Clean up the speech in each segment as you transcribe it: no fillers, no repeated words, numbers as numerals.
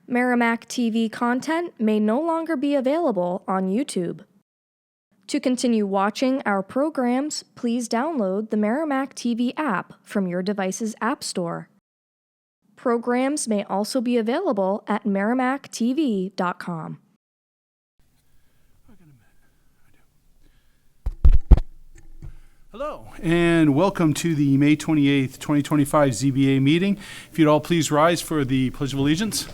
Merrimack TV content may no longer be available on YouTube. To continue watching our programs, please download the Merrimack TV app from your device's App Store. Programs may also be available at merrimacktv.com. Hello, and welcome to the May 28th, 2025 ZBA meeting. If you'd all please rise for the Pledge of Allegiance.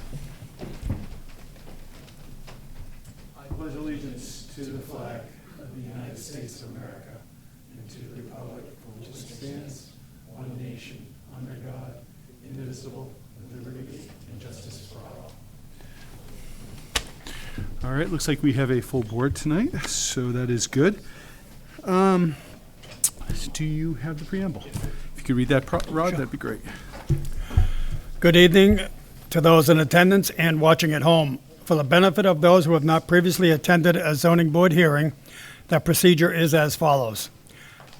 I pledge allegiance to the flag of the United States of America and to the republic for which it stands, one nation, under God, indivisible, with liberty and justice for all. All right, looks like we have a full board tonight, so that is good. Do you have the preamble? If you could read that, Rod, sure. That'd be great. Good evening to those in attendance and watching at home. For the benefit of those who have not previously attended a zoning board hearing, the procedure is as follows.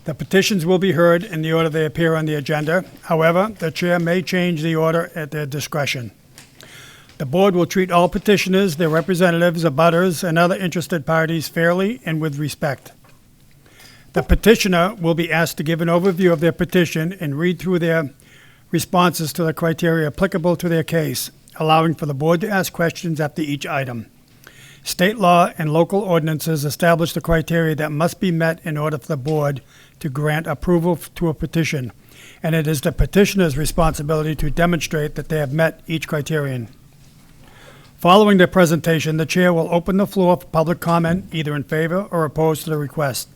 The petitions will be heard in the order they appear on the agenda. However, the chair may change the order at their discretion. The board will treat all petitioners, their representatives, abutters, and other interested parties fairly and with respect. The petitioner will be asked to give an overview of their petition and read through their responses to the criteria applicable to their case, allowing for the board to ask questions after each item. State law and local ordinances establish the criteria that must be met in order for the board to grant approval to a petition, and it is the petitioner's responsibility to demonstrate that they have met each criterion. Following the presentation, the chair will open the floor for public comment, either in favor or opposed to the request.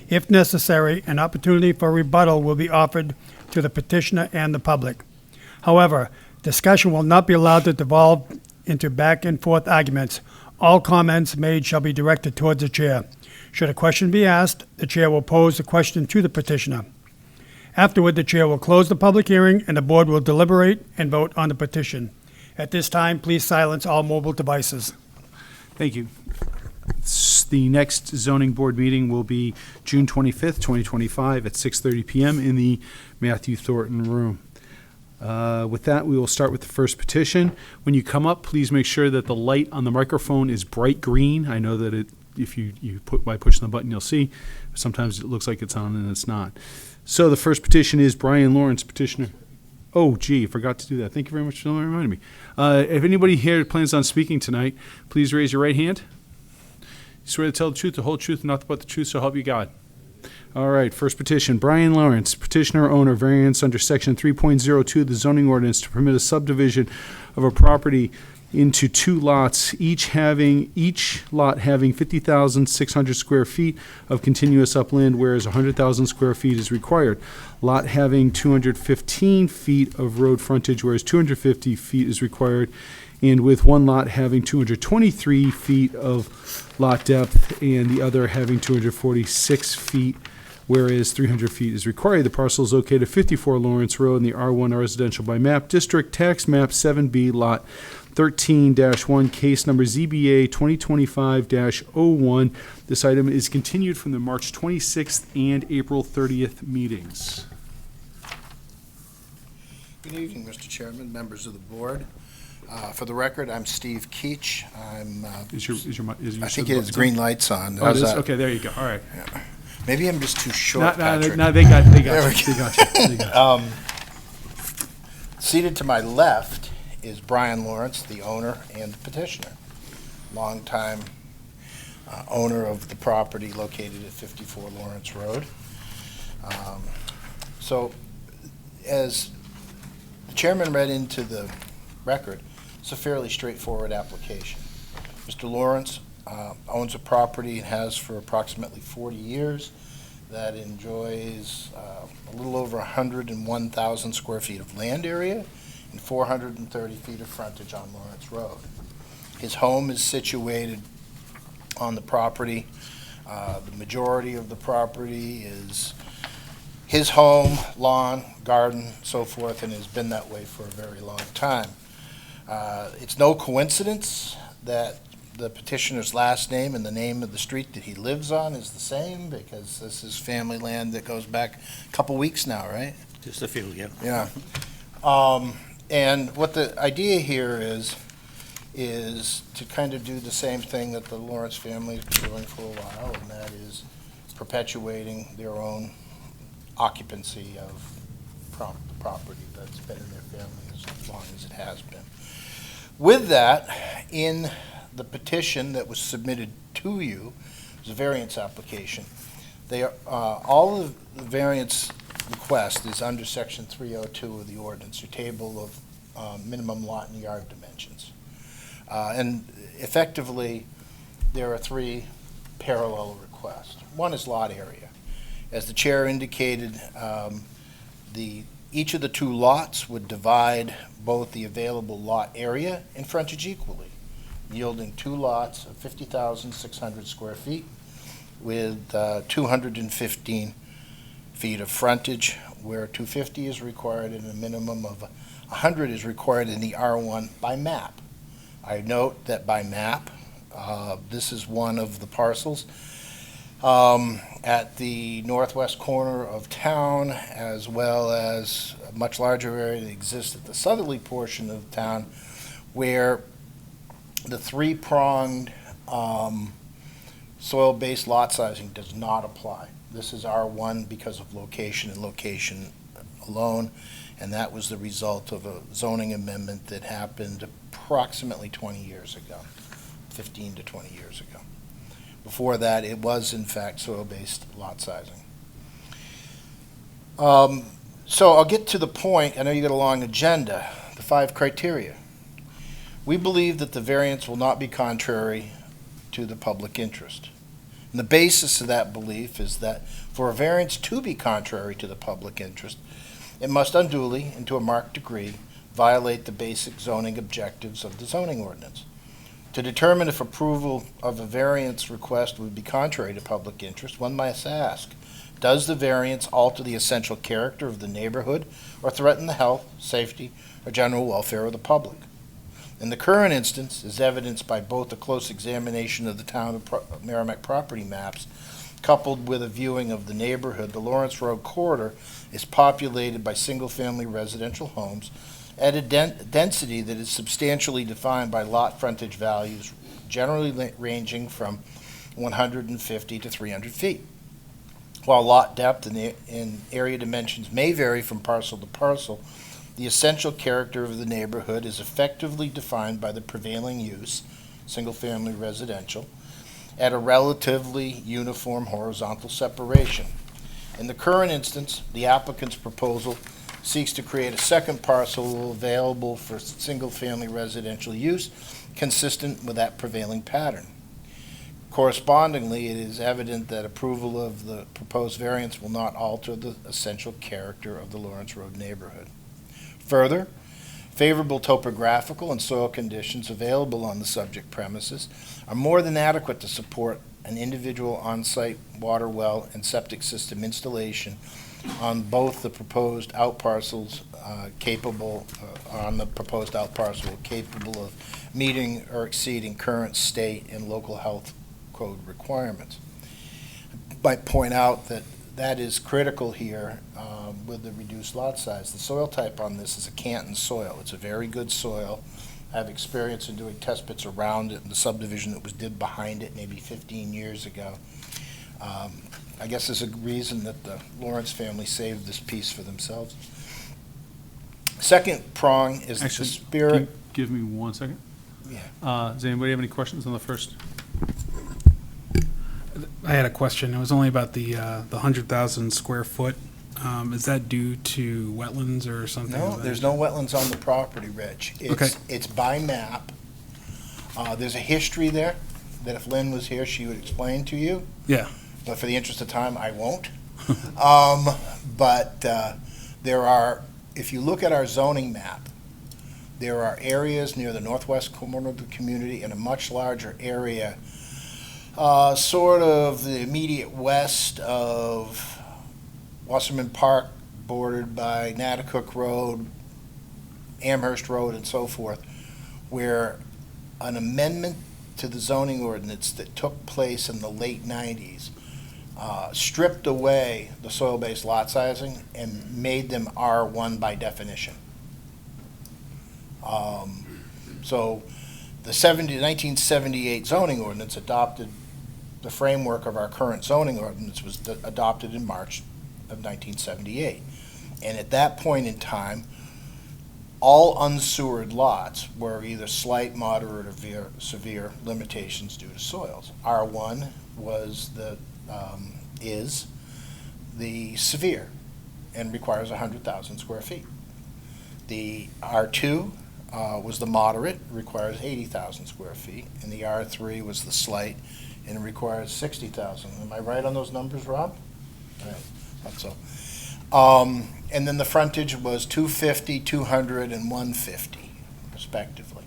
If necessary, an opportunity for rebuttal will be offered to the petitioner and the public. However, discussion will not be allowed to devolve into back and forth arguments. All comments made shall be directed towards the chair. Should a question be asked, the chair will pose the question to the petitioner. Afterward, the chair will close the public hearing and the board will deliberate and vote on the petition. At this time, please silence all mobile devices. Thank you. The next zoning board meeting will be June 25th, 2025 at 6:30 p.m. in the Matthew Thornton room. With that, we will start with the first petition. When you come up, please make sure that the light on the microphone is bright green. I know that if you put by pushing the button, you'll see. Sometimes it looks like it's on and it's not. So the first petition is Brian Lawrence, petitioner. Oh, gee, I forgot to do that. Thank you very much for reminding me. If anybody here plans on speaking tonight, please raise your right hand. You swear to tell the truth, the whole truth, and nothing but the truth, so help you God. All right, first petition. Brian Lawrence, petitioner owner, variance under section 3.02 of the zoning ordinance to permit a subdivision of a property into two lots, each lot having 50,600 square feet of continuous upland, whereas 100,000 square feet is required. Lot having 215 feet of road frontage, whereas 250 feet is required, and with one lot having 223 feet of lot depth and the other having 246 feet, whereas 300 feet is required. The parcel is located at 54 Lawrence Road in the R1 Residential by Map District, Tax Map 7B, Lot 13-1, case number ZBA 2025-01. This item is continued from the March 26th and April 30th meetings. Good evening, Mr. Chairman, members of the board. For the record, I'm Steve Keach. I think it has green lights on. Oh, it is? Okay, there you go. All right. Yeah. Maybe I'm just too short, Patrick. No, they got you. Seated to my left is Brian Lawrence, the owner and the petitioner. Longtime owner of the property located at 54 Lawrence Road. So, as the chairman read into the record, it's a fairly straightforward application. Mr. Lawrence owns a property and has for approximately 40 years that enjoys a little over 101,000 square feet of land area and 430 feet of frontage on Lawrence Road. His home is situated on the property. The majority of the property is his home, lawn, garden, so forth, and has been that way for a very long time. It's no coincidence that the petitioner's last name and the name of the street that he lives on is the same, because this is family land that goes back a couple weeks now, right? Just a few, yeah. Yeah. And what the idea here is is to kind of do the same thing that the Lawrence family has been doing for a while, and that is perpetuating their own occupancy of the property that's been in their family as long as it has been. With that, in the petition that was submitted to you, it was a variance application. They are, all of the variance request is under section 302 of the ordinance, your table of minimum lot and yard dimensions. And effectively, there are three parallel requests. One is lot area. As the chair indicated, each of the two lots would divide both the available lot area and frontage equally, yielding two lots of 50,600 square feet with 215 feet of frontage, where 250 is required and a minimum of 100 is required in the R1 by map. I note that by map, this is one of the parcels at the northwest corner of town, as well as a much larger area that exists at the southerly portion of town, where the three-pronged soil-based lot sizing does not apply. This is R1 because of location and location alone, and that was the result of a zoning amendment that happened approximately 20 years ago, 15 to 20 years ago. Before that, it was in fact soil-based lot sizing. So I'll get to the point. I know you got a long agenda, the 5 criteria. We believe that the variance will not be contrary to the public interest. And the basis of that belief is that for a variance to be contrary to the public interest, it must unduly, and to a marked degree, violate the basic zoning objectives of the zoning ordinance. To determine if approval of a variance request would be contrary to public interest, one must ask, does the variance alter the essential character of the neighborhood or threaten the health, safety, or general welfare of the public? In the current instance, as evidenced by both a close examination of the town of Merrimack property maps, coupled with a viewing of the neighborhood, the Lawrence Road corridor is populated by single-family residential homes at a density that is substantially defined by lot frontage values, generally ranging from 150 to 300 feet. While lot depth and area dimensions may vary from parcel to parcel, the essential character of the neighborhood is effectively defined by the prevailing use, single-family residential, at a relatively uniform horizontal separation. In the current instance, the applicant's proposal seeks to create a second parcel available for single-family residential use consistent with that prevailing pattern. Correspondingly, it is evident that approval of the proposed variance will not alter the essential character of the Lawrence Road neighborhood. Further, favorable topographical and soil conditions available on the subject premises are more than adequate to support an individual on-site water well and septic system installation on both the proposed outparcels capable of meeting or exceeding current state and local health code requirements. I might point out that that is critical here with the reduced lot size. The soil type on this is a Canton soil. It's a very good soil. I have experience in doing test pits around it and the subdivision that was did behind it maybe 15 years ago. I guess there's a reason that the Lawrence family saved this piece for themselves. Second prong is the spirit. Give me 1 second. Yeah. Does anybody have any questions on the first? I had a question. It was only about the 100,000 square foot. Is that due to wetlands or something? No, there's no wetlands on the property, Rich. Okay. It's by map. There's a history there that if Lynn was here, she would explain to you. Yeah. But for the interest of time, I won't. But there are, if you look at our zoning map, there are areas near the northwest corner of the community and a much larger area sort of the immediate west of Wasserman Park, bordered by Natticook Road, Amherst Road, and so forth, where an amendment to the zoning ordinance that took place in the late 90s stripped away the soil-based lot sizing and made them R1 by definition. So 1978 zoning ordinance adopted the framework of our current zoning ordinance was adopted in March of 1978. And at that point in time, all unsewered lots were either slight, moderate, or severe limitations due to soils. R1 was is the severe and requires 100,000 square feet. The R2 was the moderate, requires 80,000 square feet, and the R3 was the slight and requires 60,000. Am I right on those numbers, Rob? All right, thought so. And then the frontage was 250, 200, and 150, respectively.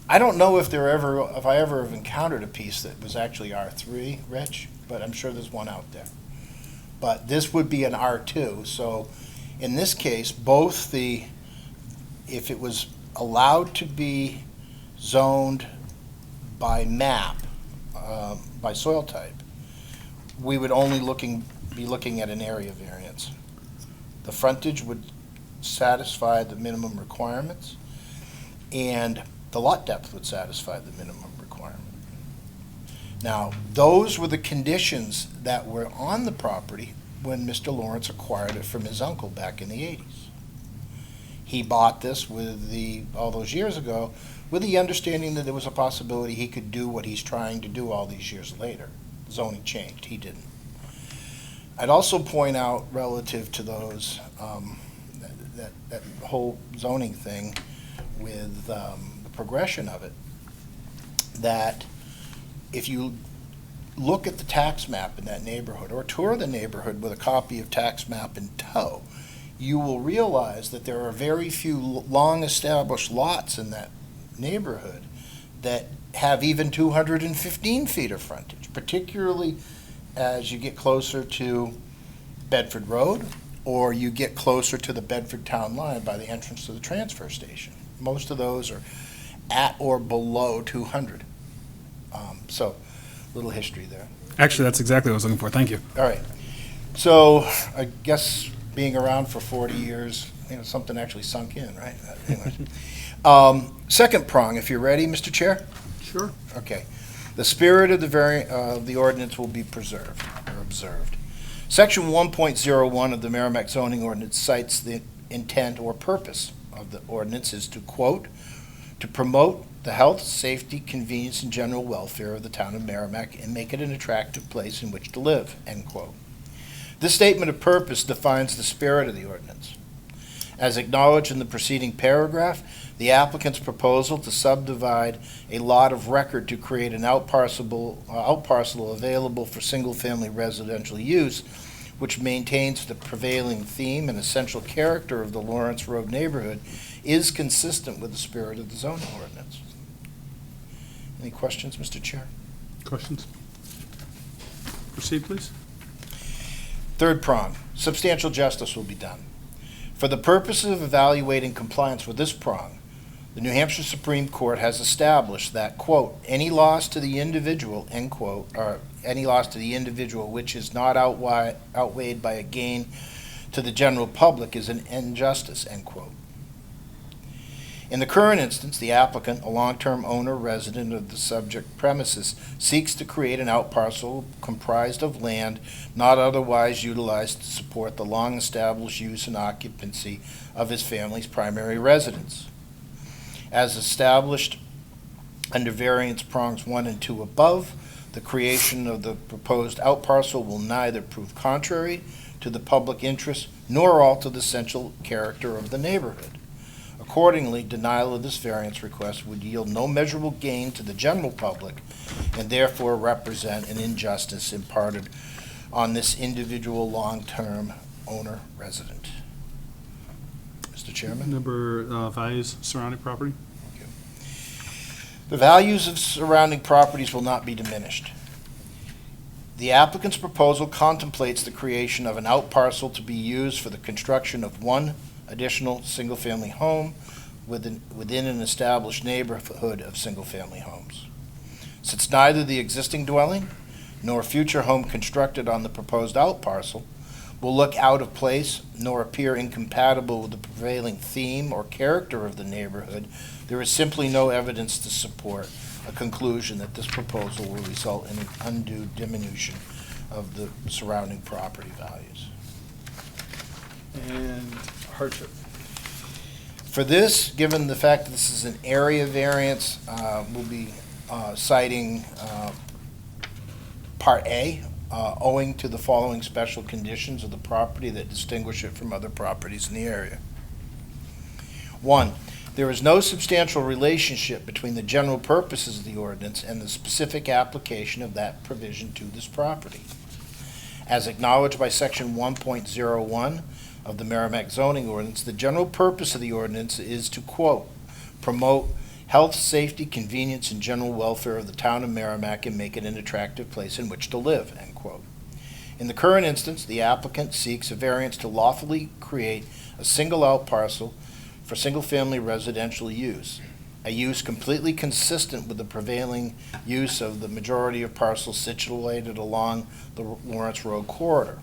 I don't know if I ever have encountered a piece that was actually R3, Rich, but I'm sure there's one out there. But this would be an R2, so in this case, if it was allowed to be zoned by map, by soil type, we would only be looking at an area variance. The frontage would satisfy the minimum requirements, and the lot depth would satisfy the minimum requirement. Now, those were the conditions that were on the property when Mr. Lawrence acquired it from his uncle back in the 80s. He bought this all those years ago with the understanding that there was a possibility he could do what he's trying to do all these years later. Zoning changed, he didn't. I'd also point out relative to those, that whole zoning thing with the progression of it, that if you look at the tax map in that neighborhood or tour the neighborhood with a copy of tax map in tow, you will realize that there are very few long-established lots in that neighborhood that have even 215 feet of frontage, particularly as you get closer to Bedford Road or you get closer to the Bedford town line by the entrance to the transfer station. Most of those are at or below 200. So, little history there. Actually, that's exactly what I was looking for. Thank you. All right. So, I guess being around for 40 years, something actually sunk in, right? Anyways. Second prong, if you're ready, Mr. Chair? Sure. Okay. The spirit of the ordinance will be preserved or observed. Section 1.01 of the Merrimack zoning ordinance cites the intent or purpose of the ordinance is to, quote, to promote the health, safety, convenience, and general welfare of the town of Merrimack and make it an attractive place in which to live, end quote. This statement of purpose defines the spirit of the ordinance. As acknowledged in the preceding paragraph, the applicant's proposal to subdivide a lot of record to create an outparcel available for single-family residential use, which maintains the prevailing theme and essential character of the Lawrence Road neighborhood, is consistent with the spirit of the zoning ordinance. Any questions, Mr. Chair? Questions? Proceed, please. Third prong, substantial justice will be done. For the purposes of evaluating compliance with this prong, the New Hampshire Supreme Court has established that, quote, any loss to the individual, end quote, or any loss to the individual which is not outweighed by a gain to the general public is an injustice, end quote. In the current instance, the applicant, a long-term owner resident of the subject premises, seeks to create an outparcel comprised of land not otherwise utilized to support the long-established use and occupancy of his family's primary residence. As established under variance prongs 1 and 2 above, the creation of the proposed outparcel will neither prove contrary to the public interest nor alter the essential character of the neighborhood. Accordingly, denial of this variance request would yield no measurable gain to the general public and therefore represent an injustice imparted on this individual long-term owner resident. Mr. Chairman? Number values surrounding property. Thank you. The values of surrounding properties will not be diminished. The applicant's proposal contemplates the creation of an outparcel to be used for the construction of one additional single-family home within an established neighborhood of single-family homes. Since neither the existing dwelling nor future home constructed on the proposed outparcel will look out of place nor appear incompatible with the prevailing theme or character of the neighborhood, there is simply no evidence to support a conclusion that this proposal will result in an undue diminution of the surrounding property values. And hardship. For this, given the fact that this is an area variance, we'll be citing Part A, owing to the following special conditions of the property that distinguish it from other properties in the area. 1, there is no substantial relationship between the general purposes of the ordinance and the specific application of that provision to this property. As acknowledged by Section 1.01 of the Merrimack zoning ordinance, the general purpose of the ordinance is to, quote, promote health, safety, convenience, and general welfare of the town of Merrimack and make it an attractive place in which to live, end quote. In the current instance, the applicant seeks a variance to lawfully create a single-out parcel for single-family residential use, a use completely consistent with the prevailing use of the majority of parcels situated along the Lawrence Road corridor,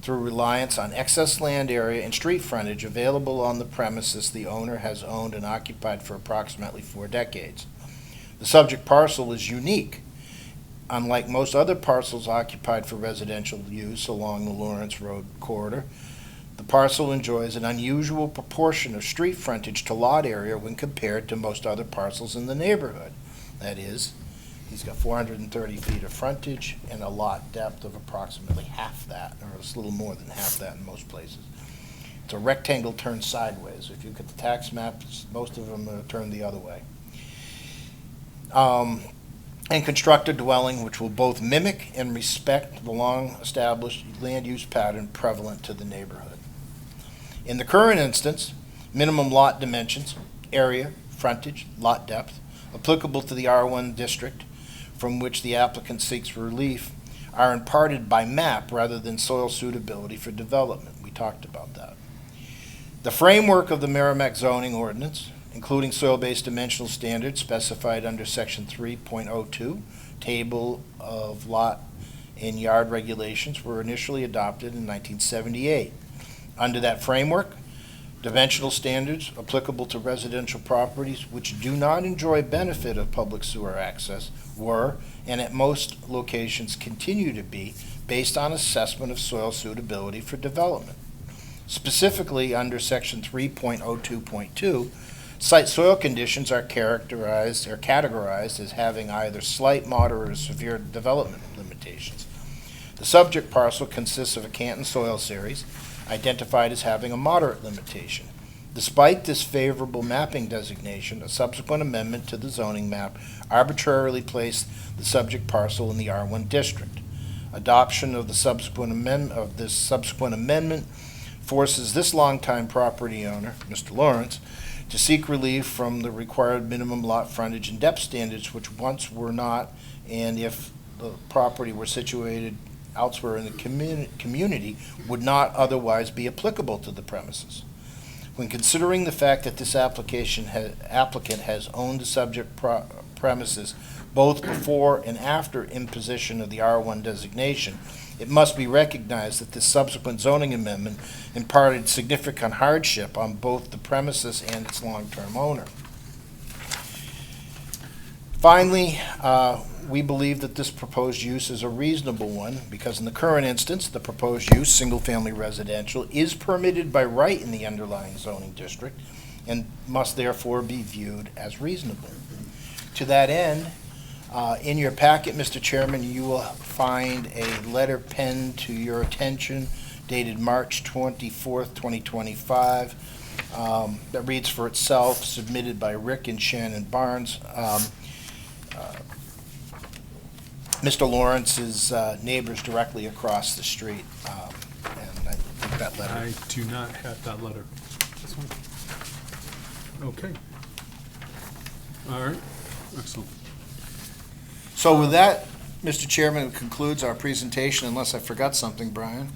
through reliance on excess land area and street frontage available on the premises the owner has owned and occupied for approximately 4 decades. The subject parcel is unique. Unlike most other parcels occupied for residential use along the Lawrence Road corridor, the parcel enjoys an unusual proportion of street frontage to lot area when compared to most other parcels in the neighborhood. That is, he's got 430 feet of frontage and a lot depth of approximately half that, or it's a little more than half that in most places. It's a rectangle turned sideways. If you look at the tax maps, most of them are turned the other way. And construct a dwelling which will both mimic and respect the long-established land use pattern prevalent to the neighborhood. In the current instance, minimum lot dimensions, area, frontage, lot depth, applicable to the R1 district from which the applicant seeks relief are imparted by map rather than soil suitability for development. We talked about that. The framework of the Merrimack zoning ordinance, including soil-based dimensional standards specified under Section 3.02, Table of Lot and Yard Regulations, were initially adopted in 1978. Under that framework, dimensional standards applicable to residential properties which do not enjoy benefit of public sewer access were, and at most locations continue to be, based on assessment of soil suitability for development. Specifically, under Section 3.02.2, site soil conditions are categorized as having either slight, moderate, or severe development limitations. The subject parcel consists of a Canton soil series, identified as having a moderate limitation. Despite this favorable mapping designation, a subsequent amendment to the zoning map arbitrarily placed the subject parcel in the R1 district. Adoption of the subsequent amendment forces this longtime property owner, Mr. Lawrence, to seek relief from the required minimum lot frontage and depth standards which once were not, and if the property were situated elsewhere in the community, would not otherwise be applicable to the premises. When considering the fact that this applicant has owned the subject premises both before and after imposition of the R1 designation, it must be recognized that this subsequent zoning amendment imparted significant hardship on both the premises and its long-term owner. Finally, we believe that this proposed use is a reasonable one because in the current instance, the proposed use, single-family residential, is permitted by right in the underlying zoning district and must therefore be viewed as reasonable. To that end, in your packet, Mr. Chairman, you will find a letter penned to your attention dated March 24th, 2025, that reads for itself, submitted by Rick and Shannon Barnes. Mr. Lawrence's neighbors directly across the street, and I think that letter. I do not have that letter. This one? Okay. All right, excellent. So with that, Mr. Chairman, it concludes our presentation, unless I forgot something, Brian.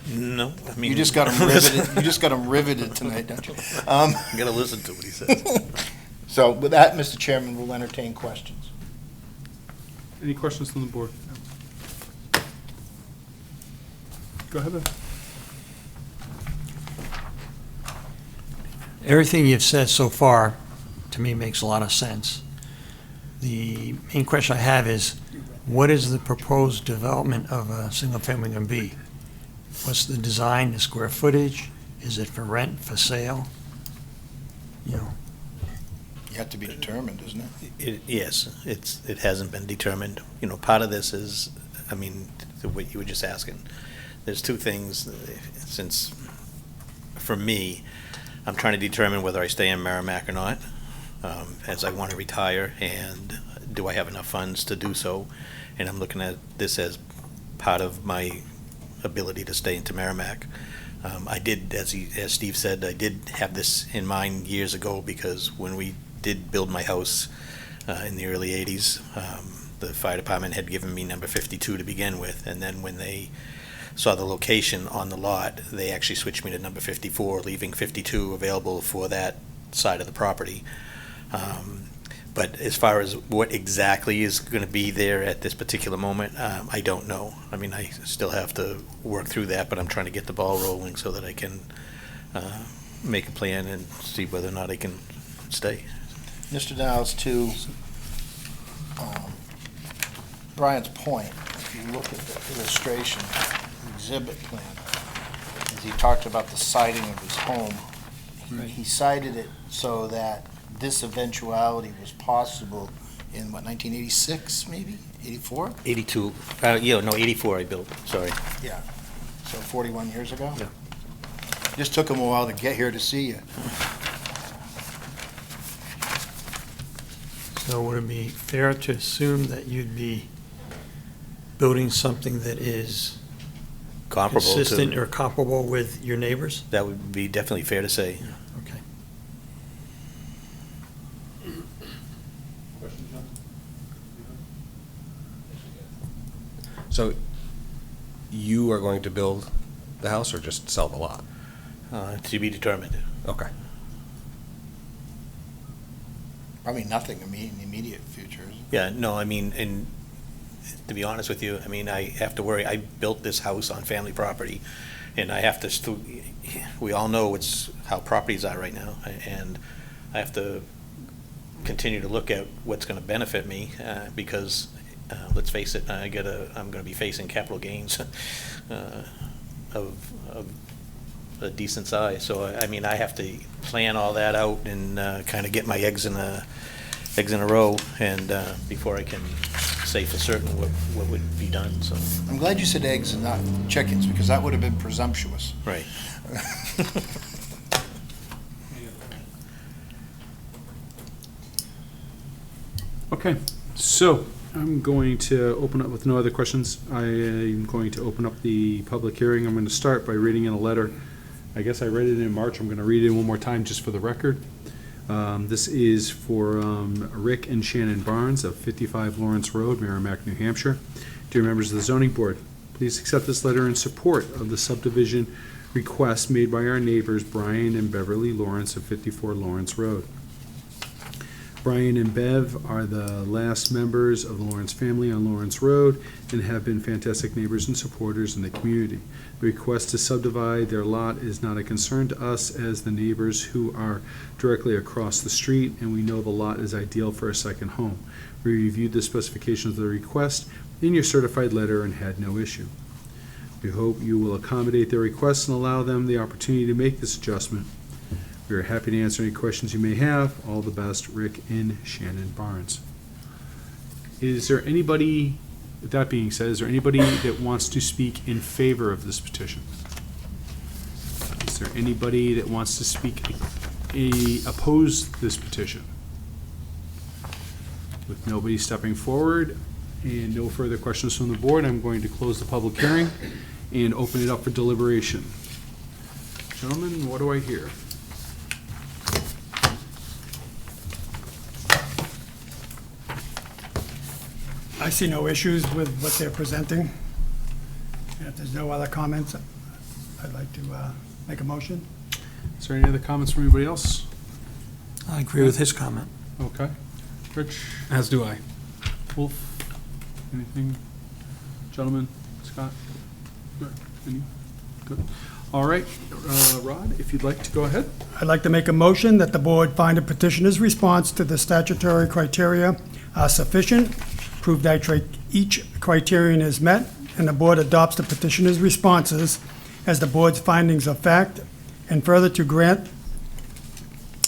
No, I mean. You just got them riveted, you just got them riveted tonight, don't you? You gotta listen to what he says. So with that, Mr. Chairman, we'll entertain questions. Any questions from the board? Go ahead. Everything you've said so far, to me, makes a lot of sense. The main question I have is, what is the proposed development of a single-family going to be? What's the design, the square footage? Is it for rent, for sale? You know, Yet to be determined, isn't it? Yes, it hasn't been determined. You know, part of this is, I mean, what you were just asking. There's two things, since, for me, I'm trying to determine whether I stay in Merrimack or not, as I want to retire, and do I have enough funds to do so? And I'm looking at this as part of my ability to stay into Merrimack. I did, as Steve said, I did have this in mind years ago, because when we did build my house in the early 80s, the fire department had given me number 52 to begin with, and then when they saw the location on the lot, they actually switched me to number 54, leaving 52 available for that side of the property. But as far as what exactly is going to be there at this particular moment, I don't know. I mean, I still have to work through that, but I'm trying to get the ball rolling so that I can make a plan and see whether or not I can stay. Mr. Dowles, to Brian's point, if you look at the illustration, the exhibit plan, as he talked about the siding of his home, he cited it so that this eventuality was possible in, what, 1986, maybe? 84? 82, 84 I built, sorry. Yeah. So 41 years ago? Yeah. Just took him a while to get here to see you. so would it be fair to assume that you'd be building something that is Comparable consistent to, or comparable with your neighbors? that would be definitely fair to say. Okay. So you are going to build the house or just sell the lot? To be determined. Okay. Probably nothing in the immediate future, is it? Yeah, no, I mean, and to be honest with you, I mean, I have to worry. I built this house on family property, and I have to we all know how properties are right now, and I have to continue to look at what's going to benefit me, because let's face it, I'm going to be facing capital gains of a decent size. So I mean, I have to plan all that out and kind of get my eggs in a row, and before I can say for certain what would be done. So I'm glad you said eggs and not chickens, because that would have been presumptuous. right. Okay, so I'm going to open up with no other questions. I am going to open up the public hearing. I'm going to start by reading in a letter. I guess I read it in March. I'm going to read it one more time just for the record. This is for Rick and Shannon Barnes of 55 Lawrence Road, Merrimack, New Hampshire. Dear members of the zoning board, please accept this letter in support of the subdivision request made by our neighbors Brian and Beverly Lawrence of 54 Lawrence Road. Brian and Bev are the last members of the Lawrence family on Lawrence Road and have been fantastic neighbors and supporters in the community. The request to subdivide their lot is not a concern to us as the neighbors who are directly across the street, and we know the lot is ideal for a second home. We reviewed the specifications of the request in your certified letter and had no issue. We hope you will accommodate their requests and allow them the opportunity to make this adjustment. We are happy to answer any questions you may have. All the best, Rick and Shannon Barnes. Is there anybody, with that being said, is there anybody that wants to speak in favor of this petition? Is there anybody that wants to speak oppose this petition? With nobody stepping forward and no further questions from the board, I'm going to close the public hearing and open it up for deliberation. Gentlemen, what do I hear? I see no issues with what they're presenting. If there's no other comments, I'd like to make a motion. Is there any other comments from anybody else? I agree with his comment. Okay. Rich, As do I. Wolf, anything? Gentlemen, Scott? Any? All right, Rod, if you'd like to go ahead. I'd like to make a motion that the board find a petitioner's response to the statutory criteria are sufficient, prove that each criterion is met, and the board adopts the petitioner's responses as the board's findings of fact, and further to grant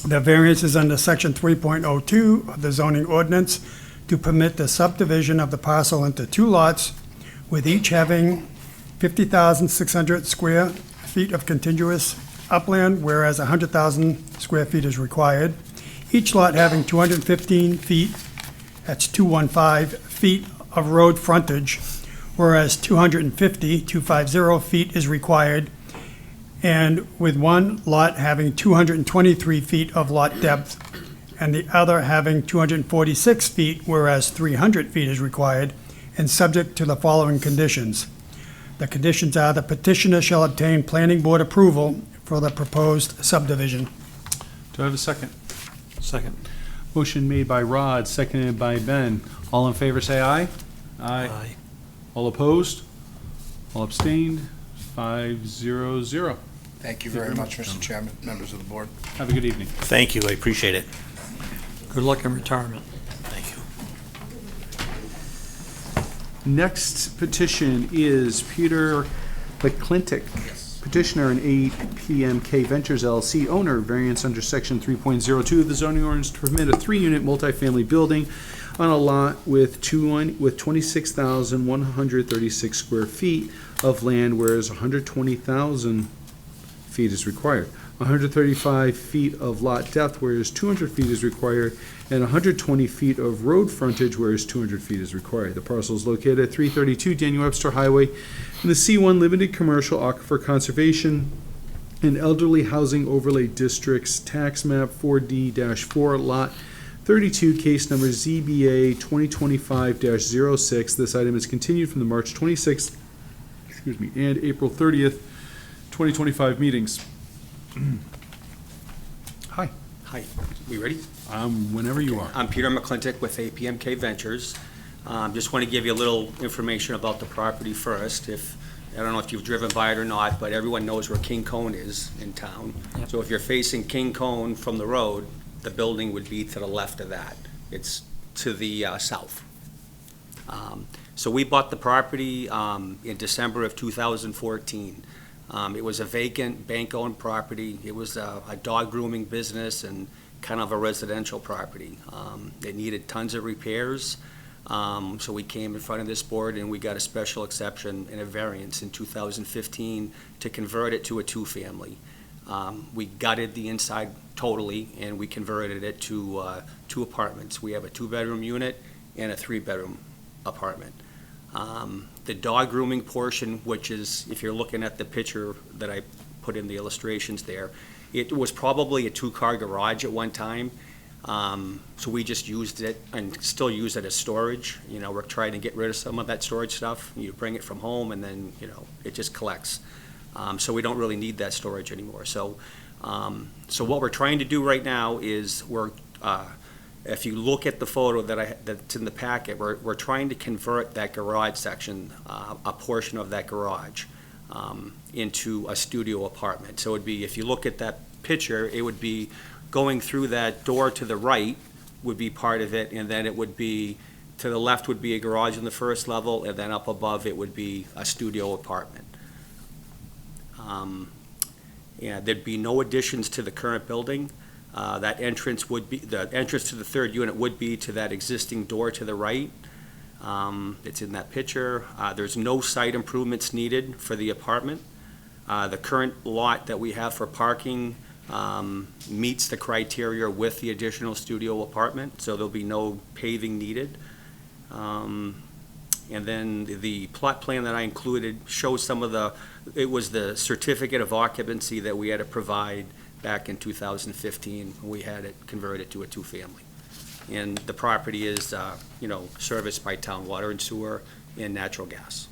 the variances under section 3.02 of the zoning ordinance to permit the subdivision of the parcel into 2 lots, with each having 50,600 square feet of contiguous upland, whereas 100,000 square feet is required. Each lot having 215 feet, that's 215 feet of road frontage, whereas 250 feet is required, and with one lot having 223 feet of lot depth, and the other having 246 feet, whereas 300 feet is required, and subject to the following conditions. The conditions are the petitioner shall obtain planning board approval for the proposed subdivision. Do I have a second? Second. Motion made by Rod, seconded by Ben. All in favor, say aye. Aye. All opposed? All abstained? 5-0-0. Thank you very much, Mr. Chairman, members of the board. Have a good evening. Thank you, I appreciate it. Good luck in retirement. Thank you. Next petition is Peter McClintock, petitioner and APMK Ventures LLC owner, variance under section 3.02 of the zoning ordinance to permit a 3-unit multifamily building on a lot with 26,136 square feet of land, whereas 120,000 feet is required. 135 feet of lot depth, whereas 200 feet is required, and 120 feet of road frontage, whereas 200 feet is required. The parcel is located at 332 Daniel Webster Highway in the C1 Limited Commercial Aquifer Conservation and Elderly Housing Overlay Districts, tax map 4D-4, lot 32, case number ZBA 2025-06. This item is continued from the March 26th, and April 30th, 2025 meetings. Hi. Hi, we ready? Whenever you are. I'm Peter McClintock with APMK Ventures. Just want to give you a little information about the property first. I don't know if you've driven by it or not, but everyone knows where King Cone is in town. Yep. So if you're facing King Cone from the road, the building would be to the left of that. It's to the south. So we bought the property in December of 2014. It was a vacant, bank-owned property. It was a dog grooming business and kind of a residential property. It needed tons of repairs, so we came in front of this board and we got a special exception and a variance in 2015 to convert it to a 2-family. We gutted the inside totally and we converted it to 2 apartments. We have a 2-bedroom unit and a 3-bedroom apartment. The dog grooming portion, which is, if you're looking at the picture that I put in the illustrations there, it was probably a 2-car garage at one time. So we just used it and still use it as storage. You know, we're trying to get rid of some of that storage stuff. You bring it from home and then, you know, it just collects. So we don't really need that storage anymore. So what we're trying to do right now is if you look at the photo that's in the packet, we're trying to convert that garage section, a portion of that garage, into a studio apartment. So it would be, if you look at that picture, it would be going through that door to the right would be part of it, and then it would be, to the left would be a garage on the first level, and then up above it would be a studio apartment. Yeah, there'd be no additions to the current building. That entrance would be, the entrance to the 3rd unit would be to that existing door to the right. It's in that picture. There's no site improvements needed for the apartment. The current lot that we have for parking meets the criteria with the additional studio apartment, so there'll be no paving needed. And then the plot plan that I included shows some of it was the certificate of occupancy that we had to provide back in 2015. We had it converted to a 2-family. And the property is, serviced by town water and sewer and natural gas.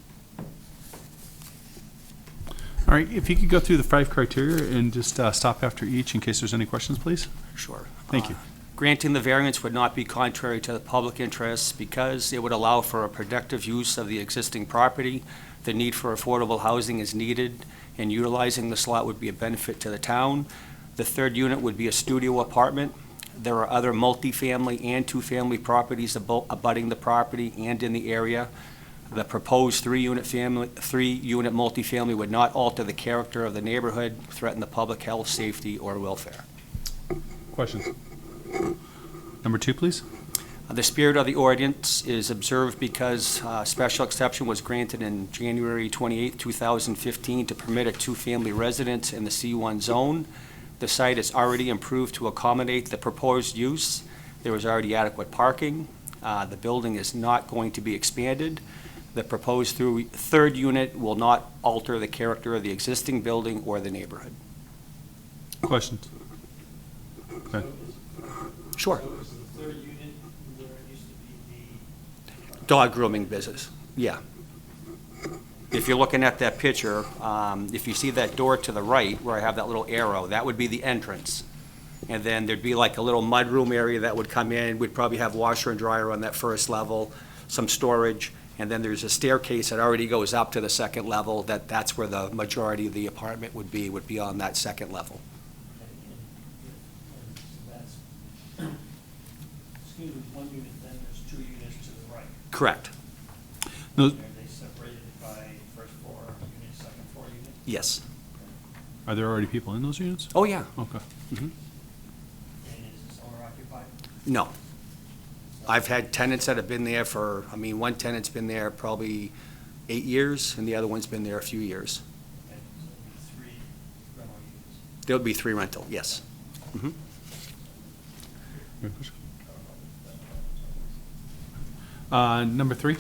All right, if you could go through the 5 criteria and just stop after each in case there's any questions, please. Sure. Thank you. Granting the variance would not be contrary to the public interest because it would allow for a productive use of the existing property. The need for affordable housing is needed, and utilizing the slot would be a benefit to the town. The third unit would be a studio apartment. There are other multifamily and two-family properties abutting the property and in the area. The proposed three-unit multifamily would not alter the character of the neighborhood, threaten the public health, safety, or welfare. Questions? Number 2, please. The spirit of the ordinance is observed because special exception was granted in January 28, 2015 to permit a two-family residence in the C1 zone. The site is already improved to accommodate the proposed use. There is already adequate parking. The building is not going to be expanded. The proposed third unit will not alter the character of the existing building or the neighborhood. Questions? Okay. Sure. So is the third unit where it used to be the? Dog grooming business, yeah. If you're looking at that picture, if you see that door to the right where I have that little arrow, that would be the entrance. And then there'd be like a little mudroom area that would come in. We'd probably have washer and dryer on that first level, some storage, and then there's a staircase that already goes up to the second level. That's where the majority of the apartment would be on that second level. Excuse me, one unit, then there's two units to the right. Correct, No, Are they separated by first floor unit, second floor unit? yes. are there already people in those units? Oh, yeah, Okay. And is this owner occupied? no. I've had tenants that have been there one tenant's been there probably 8 years, and the other one's been there a few years. And so it'll be 3 rental units. There'll be 3 rental, yes. Mhm. Number 3.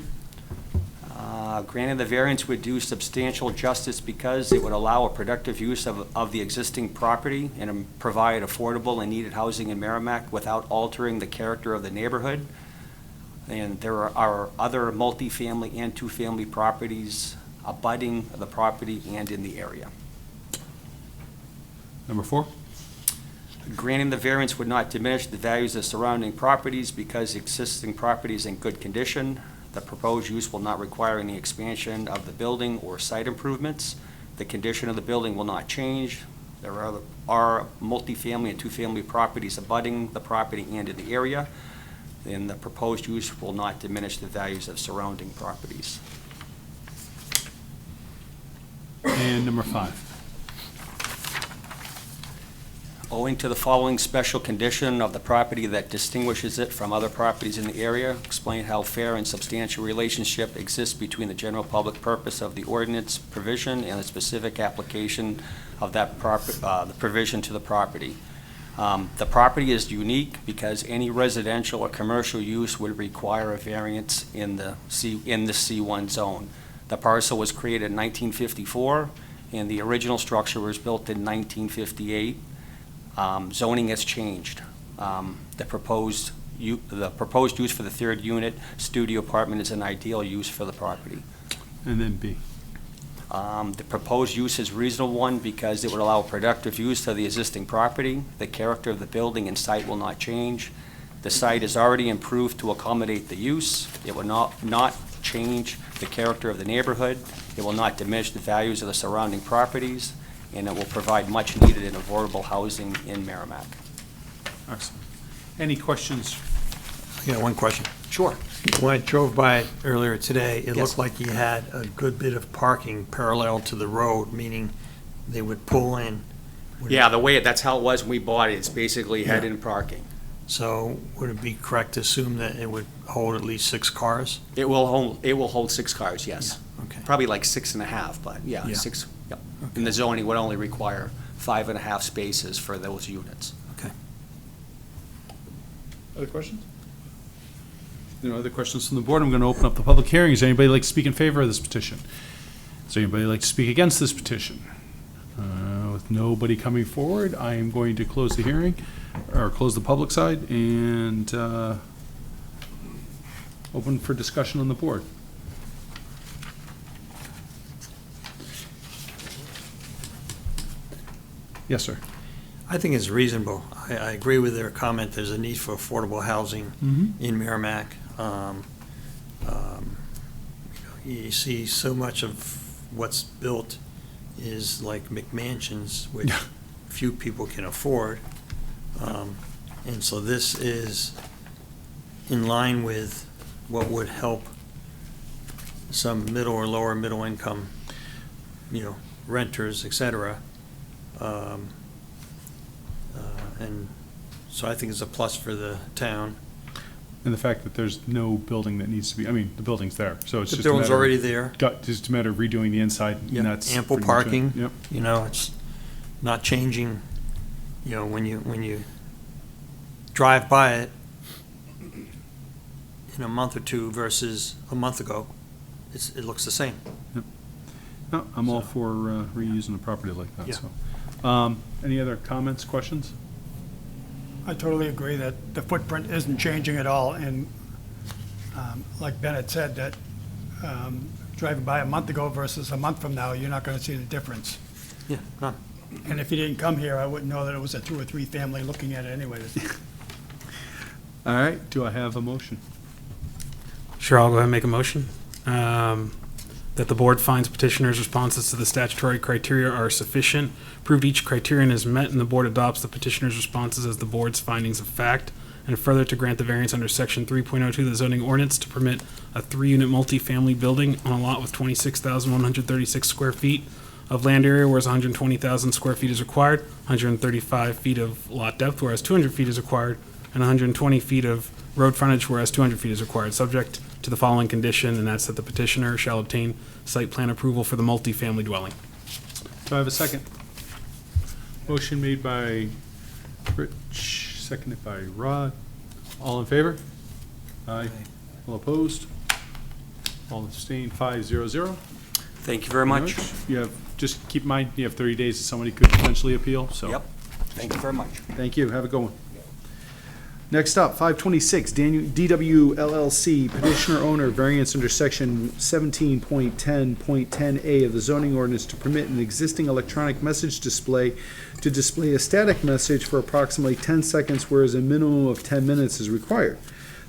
Granting the variance would do substantial justice because it would allow a productive use of the existing property and provide affordable and needed housing in Merrimack without altering the character of the neighborhood. And there are other multifamily and two-family properties abutting the property and in the area. Number 4. Granting the variance would not diminish the values of surrounding properties because the existing property is in good condition. The proposed use will not require any expansion of the building or site improvements. The condition of the building will not change. There are multifamily and two-family properties abutting the property and in the area, and the proposed use will not diminish the values of surrounding properties. And number 5. Owing to the following special condition of the property that distinguishes it from other properties in the area, explain how fair and substantial relationship exists between the general public purpose of the ordinance provision and the specific application of that the provision to the property. The property is unique because any residential or commercial use would require a variance in the C1 zone. The parcel was created in 1954, and the original structure was built in 1958. Zoning has changed. The proposed use for the third unit, studio apartment, is an ideal use for the property. And then B. The proposed use is a reasonable one because it would allow productive use of the existing property. The character of the building and site will not change. The site is already improved to accommodate the use. It will not change the character of the neighborhood. It will not diminish the values of the surrounding properties, and it will provide much-needed and affordable housing in Merrimack. Excellent. Any questions? I got one question. Sure. When I drove by it earlier today, it Yes. looked like you had a good bit of parking parallel to the road, meaning they would pull in. Yeah, that's how it was when we bought it. It's basically head-in parking. So would it be correct to assume that it would hold at least 6 cars? It will hold 6 cars, yes. Okay. Probably like 6.5, but yeah, Yeah. 6, yep. And the zoning would only require 5.5 spaces for those units. Okay. Other questions? No other questions from the board. I'm going to open up the public hearing. Does anybody like to speak in favor of this petition? Does anybody like to speak against this petition? With nobody coming forward, I am going to close the hearing, or close the public side, and open for discussion on the board. Yes, sir. I think it's reasonable. I agree with their comment, there's a need for affordable housing in Merrimack. You see so much of what's built is like McMansions, which few people can afford. And so this is in line with what would help some middle or lower middle income, renters, et cetera. And so I think it's a plus for the town. And the fact that there's no building that needs to be, I mean, the building's there, so it's The just a building's matter of- already there. Just a matter of redoing the inside, Yep, and that's. ample pretty much it. parking. Yep. It's not changing, when you drive by it in a month or two versus a month ago, it looks the same. No, I'm all So- for reusing a property like that, Yeah. so. Any other comments, questions? I totally agree that the footprint isn't changing at all, and like Bennett said, that driving by a month ago versus a month from now, you're not gonna see the difference. Yeah, none. And if you didn't come here, I wouldn't know that it was a 2 or 3 family looking at it anyways. All right, do I have a motion? Sure, I'll go ahead and make a motion. That the board finds petitioner's responses to the statutory criteria are sufficient, proved each criterion is met, and the board adopts the petitioner's responses as the board's findings of fact, and further to grant the variance under section 3.02 of the zoning ordinance to permit a 3-unit multifamily building on a lot with 26,136 square feet of land area, whereas 120,000 square feet is required, 135 feet of lot depth, whereas 200 feet is required, and 120 feet of road frontage, whereas 200 feet is required, subject to the following condition, and that's that the petitioner shall obtain site plan approval for the multifamily dwelling. Do I have a second? Motion made by Rich, seconded by Rod. All in favor? Aye. All opposed? All abstained, 5-0-0. Thank you very much. You have, just keep in mind, you have 30 days that somebody could potentially appeal, so. Yep, thank you very much. Thank you, have a good one. Next up, 526, DW LLC, petitioner owner, variance under section 17.10.10A of the zoning ordinance to permit an existing electronic message display to display a static message for approximately 10 seconds, whereas a minimum of 10 minutes is required.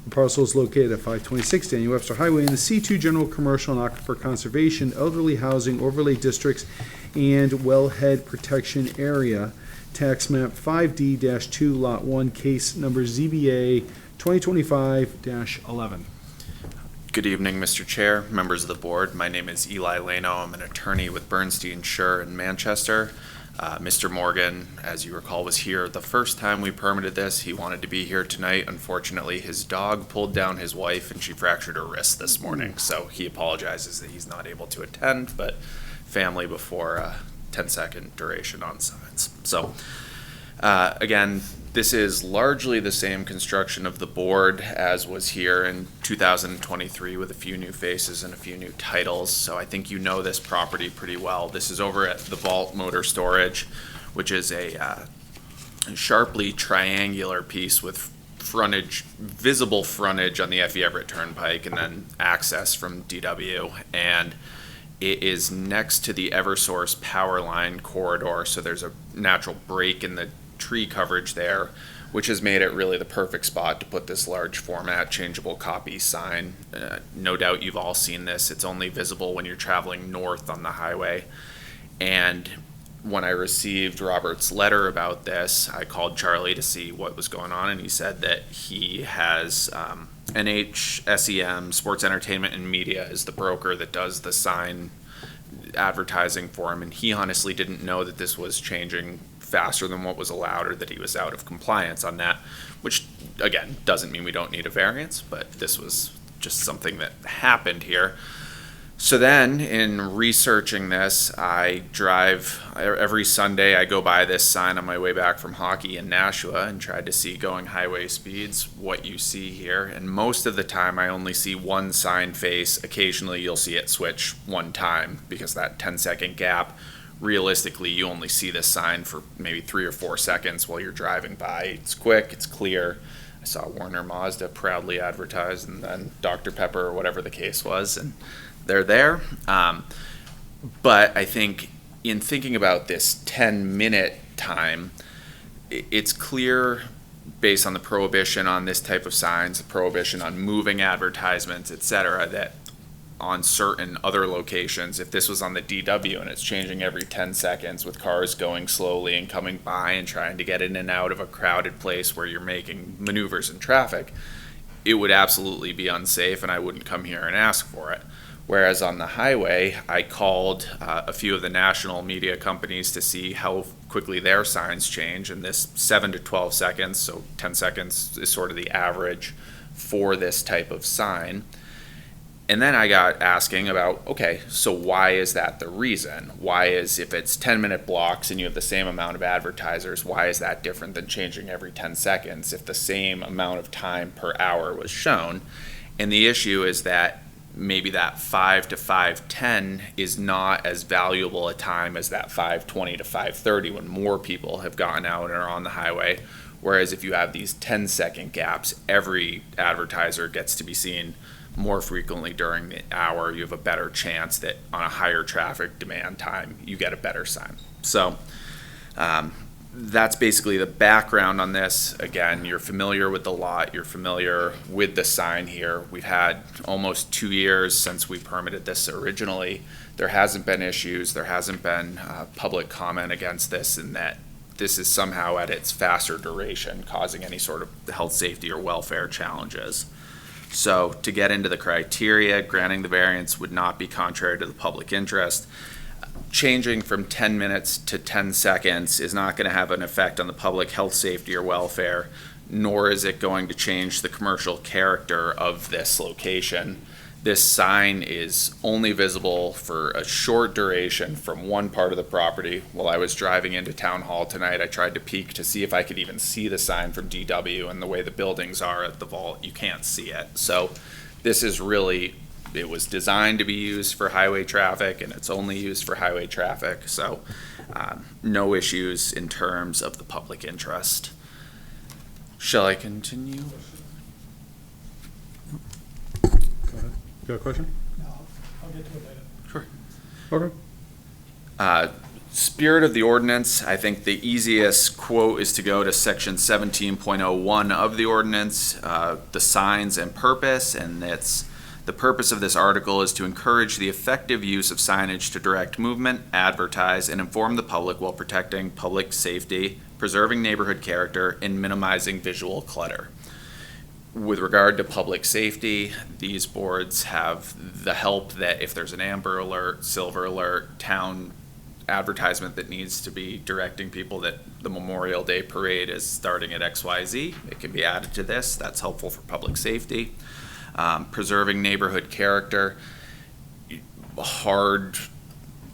The parcel is located at 526 Daniel Webster Highway in the C2 General Commercial and Aquifer Conservation, Elderly Housing Overlay Districts, and Wellhead Protection Area. Tax map 5D-2, lot 1, case number ZBA 2025-11. Good evening, Mr. Chair, members of the board. My name is Eli Lano. I'm an attorney with Bernstein Schur in Manchester. Mr. Morgan, as you recall, was here the first time we permitted this. He wanted to be here tonight. Unfortunately, his dog pulled down his wife and she fractured her wrist this morning. So he apologizes that he's not able to attend, but family before 10-second duration on signs. So again, this is largely the same construction of the board as was here in 2023 with a few new faces and a few new titles. So I think you know this property pretty well. This is over at the Vault Motor Storage, which is a sharply triangular piece with frontage, visible frontage on the F.E. Everett Turnpike and then access from DW. And it is next to the Eversource power line corridor, so there's a natural break in the tree coverage there, which has made it really the perfect spot to put this large format changeable copy sign. No doubt you've all seen this. It's only visible when you're traveling north on the highway. And when I received Robert's letter about this, I called Charlie to see what was going on, and he said that he has NHSEM, Sports Entertainment and Media, is the broker that does the sign advertising for him, and he honestly didn't know that this was changing faster than what was allowed or that he was out of compliance on that, which again doesn't mean we don't need a variance, but this was just something that happened here. So then in researching this, I drive every Sunday. I go by this sign on my way back from hockey in Nashua and tried to see going highway speeds what you see here, and most of the time I only see one sign face. Occasionally you'll see it switch one time because that 10-second gap, realistically you only see this sign for maybe 3 or 4 seconds while you're driving by. It's quick, it's clear. I saw Warner Mazda proudly advertised, and then Dr. Pepper or whatever the case was, and they're there. But I think in thinking about this 10-minute time, it's clear based on the prohibition on this type of signs, the prohibition on moving advertisements, et cetera, that on certain other locations, if this was on the DW and it's changing every 10 seconds with cars going slowly and coming by and trying to get in and out of a crowded place where you're making maneuvers in traffic, it would absolutely be unsafe and I wouldn't come here and ask for it. Whereas on the highway, I called a few of the national media companies to see how quickly their signs change, and this 7 to 12 seconds, so 10 seconds is sort of the average for this type of sign. And then I got asking about, okay, so why is that the reason? Why is, if it's 10-minute blocks and you have the same amount of advertisers, why is that different than changing every 10 seconds if the same amount of time per hour was shown? And the issue is that maybe that 5 to 5:10 is not as valuable a time as that 5:20 to 5:30 when more people have gotten out and are on the highway. Whereas if you have these 10-second gaps, every advertiser gets to be seen more frequently during the hour. You have a better chance that on a higher traffic demand time, you get a better sign. So that's basically the background on this. Again, you're familiar with the lot, you're familiar with the sign here. We've had almost 2 years since we permitted this originally. There hasn't been issues, there hasn't been public comment against this, in that this is somehow at its faster duration causing any sort of health, safety, or welfare challenges. So to get into the criteria, granting the variance would not be contrary to the public interest. Changing from 10 minutes to 10 seconds is not going to have an effect on the public health, safety, or welfare, nor is it going to change the commercial character of this location. This sign is only visible for a short duration from one part of the property. While I was driving into Town Hall tonight, I tried to peek to see if I could even see the sign from DW, and the way the buildings are at the vault, you can't see it. So this is really, it was designed to be used for highway traffic, and it's only used for highway traffic. So no issues in terms of the public interest. Shall I continue? You got a question? No, I'll get to it later. Sure. Okay. Spirit of the ordinance, I think the easiest quote is to go to section 17.01 of the ordinance, the signs and purpose, and it's the purpose of this article is to encourage the effective use of signage to direct movement, advertise, and inform the public while protecting public safety, preserving neighborhood character, and minimizing visual clutter. With regard to public safety, these boards have the help that if there's an amber alert, silver alert, town advertisement that needs to be directing people that the Memorial Day parade is starting at XYZ, it can be added to this. That's helpful for public safety. Preserving neighborhood character, hard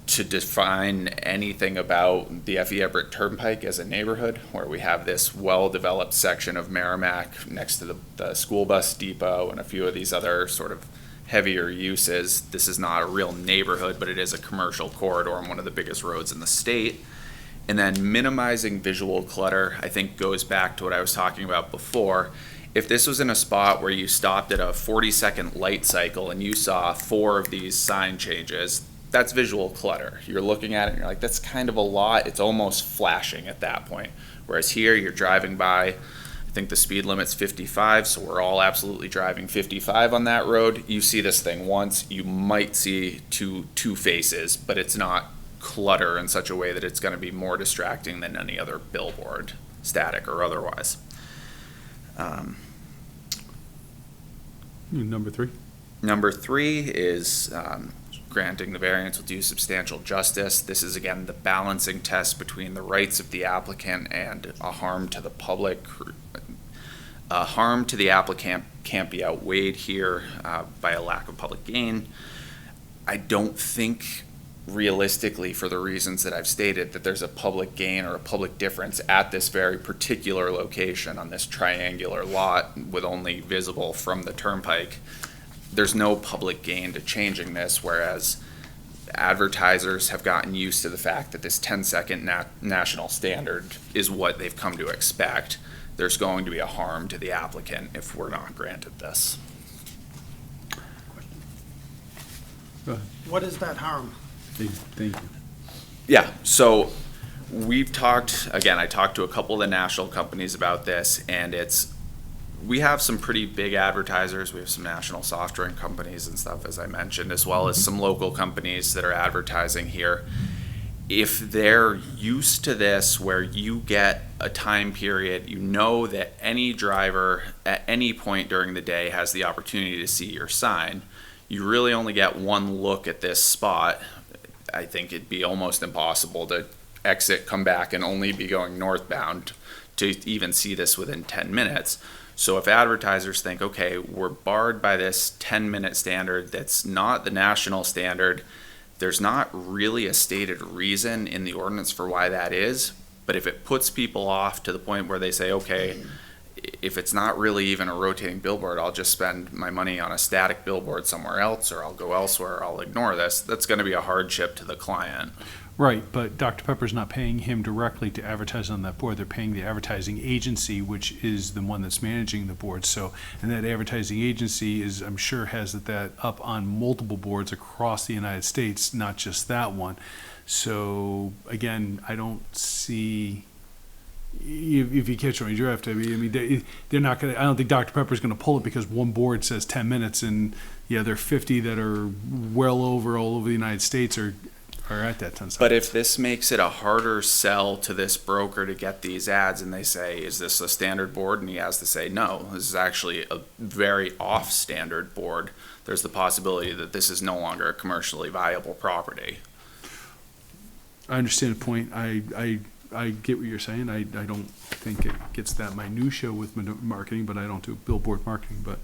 to define anything about the F.E. Everett Turnpike as a neighborhood, where we have this well-developed section of Merrimack next to the school bus depot and a few of these other sort of heavier uses. This is not a real neighborhood, but it is a commercial corridor on one of the biggest roads in the state. And then minimizing visual clutter, I think, goes back to what I was talking about before. If this was in a spot where you stopped at a 40-second light cycle and you saw 4 of these sign changes, that's visual clutter. You're looking at it and you're like, that's kind of a lot. It's almost flashing at that point. Whereas here, you're driving by, I think the speed limit's 55, so we're all absolutely driving 55 on that road. You see this thing once, you might see two faces, but it's not clutter in such a way that it's going to be more distracting than any other billboard, static or otherwise. Number 3. Number 3 is granting the variance will do substantial justice. This is, again, the balancing test between the rights of the applicant and a harm to the public. A harm to the applicant can't be outweighed here by a lack of public gain. I don't think realistically, for the reasons that I've stated, that there's a public gain or a public difference at this very particular location on this triangular lot with only visible from the turnpike. There's no public gain to changing this, whereas advertisers have gotten used to the fact that this 10-second national standard is what they've come to expect. There's going to be a harm to the applicant if we're not granted this. Go ahead. What is that harm? Thank you. Yeah, so we've talked, again, I talked to a couple of the national companies about this, and it's we have some pretty big advertisers. We have some national soft drink companies and stuff, as I mentioned, as well as some local companies that are advertising here. If they're used to this, where you get a time period, you know that any driver at any point during the day has the opportunity to see your sign, you really only get one look at this spot. I think it'd be almost impossible to exit, come back, and only be going northbound to even see this within 10 minutes. So if advertisers think, okay, we're barred by this 10-minute standard that's not the national standard, there's not really a stated reason in the ordinance for why that is, but if it puts people off to the point where they say, okay, if it's not really even a rotating billboard, I'll just spend my money on a static billboard somewhere else, or I'll go elsewhere, or I'll ignore this, that's going to be a hardship to the client. Right, but Dr. Pepper's not paying him directly to advertise on that board. They're paying the advertising agency, which is the one that's managing the board. So, and that advertising agency is, I'm sure, has that up on multiple boards across the United States, not just that one. So, again, I don't see, if you catch what I drift, I mean, they're not going to, I don't think Dr. Pepper's going to pull it because one board says 10 minutes and, yeah, there are 50 that are well over all over the United States are at that 10 seconds. But if this makes it a harder sell to this broker to get these ads, and they say, is this a standard board? And he has to say, no, this is actually a very off-standard board. There's the possibility that this is no longer a commercially viable property. I understand the point. I get what you're saying. I don't think it gets that minutia with marketing, but I don't do billboard marketing, but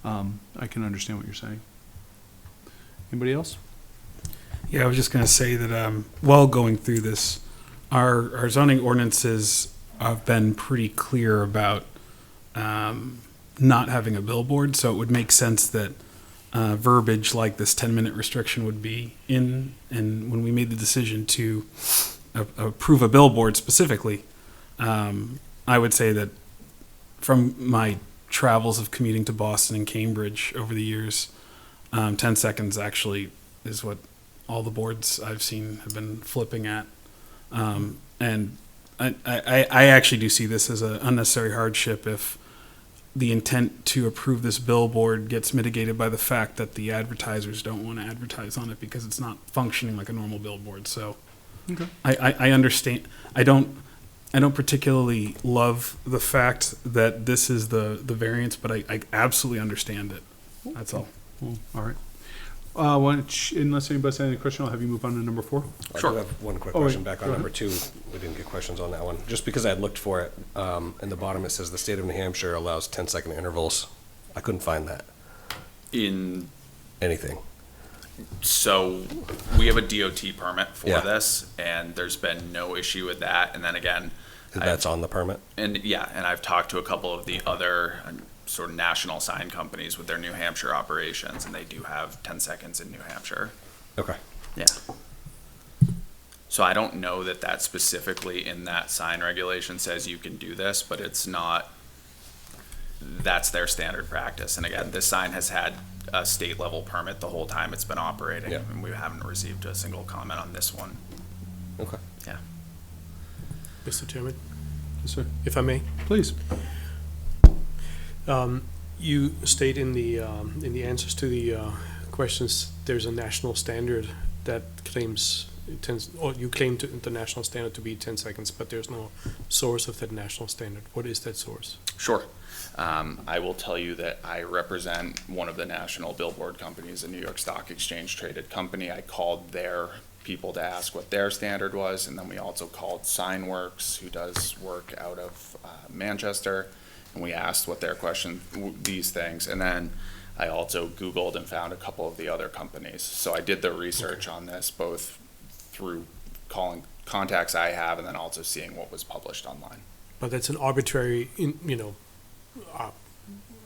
I can understand what you're saying. Anybody else? Yeah, I was just going to say that while going through this, our zoning ordinances have been pretty clear about not having a billboard, so it would make sense that verbiage like this 10-minute restriction would be in. And when we made the decision to approve a billboard specifically, I would say that from my travels of commuting to Boston and Cambridge over the years, 10 seconds actually is what all the boards I've seen have been flipping at. And I actually do see this as an unnecessary hardship if the intent to approve this billboard gets mitigated by the fact that the advertisers don't want to advertise on it because it's not functioning like a normal billboard. So Okay. I understand. I don't particularly love the fact that this is the variance, but I absolutely understand it. That's all. Well, all right. Unless anybody has any question, I'll have you move on to number 4. Sure. I do have one quick Oh, question wait, back go on ahead. number 2. We didn't get questions on that one. Just because I looked for it, in the bottom it says the state of New Hampshire allows 10-second intervals. I couldn't find that. In Anything. So we have a DOT permit for Yeah. this, and there's been no issue with that. And then again, That's on the permit? and I've talked to a couple of the other sort of national sign companies with their New Hampshire operations, and they do have 10 seconds in New Hampshire. Okay. Yeah. So I don't know that that specifically in that sign regulation says you can do this, but it's not, that's their standard practice. And again, this sign has had a state level permit the whole time it's been operating, Yeah. and we haven't received a single comment on this one. Okay. Yeah. Mr. Chairman, Yes, sir. if I may. Please. You state in the answers to the questions, there's a national standard that claims, you claim the national standard to be 10 seconds, but there's no source of that national standard. What is that source? Sure. I will tell you that I represent one of the national billboard companies, a New York Stock Exchange traded company. I called their people to ask what their standard was, and then we also called Signworks, who does work out of Manchester, and we asked what their these things, and then I also Googled and found a couple of the other companies. So I did the research on this, both through calling contacts I have and then also seeing what was published online. But that's an arbitrary,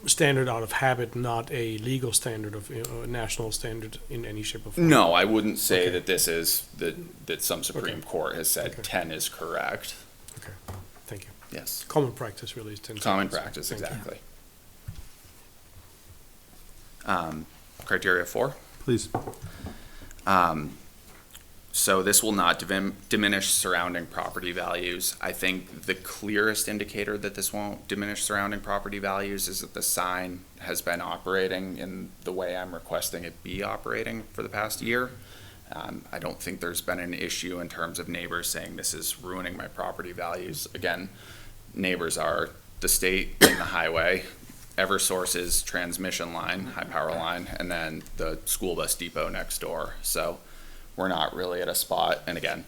standard out of habit, not a legal standard of, a national standard in any shape or form. No, I wouldn't say Okay. that this is, that some Supreme Okay. Court has said Okay. 10 is correct. Okay, thank you. Yes. Common practice really is 10 Common seconds. practice, Thank you. exactly. Criteria 4. Please. So this will not diminish surrounding property values. I think the clearest indicator that this won't diminish surrounding property values is that the sign has been operating in the way I'm requesting it be operating for the past year. I don't think there's been an issue in terms of neighbors saying this is ruining my property values. Again, neighbors are the state and the highway, Eversource's transmission line, high power line, and then the school bus depot next door. So we're not really at a spot. And again,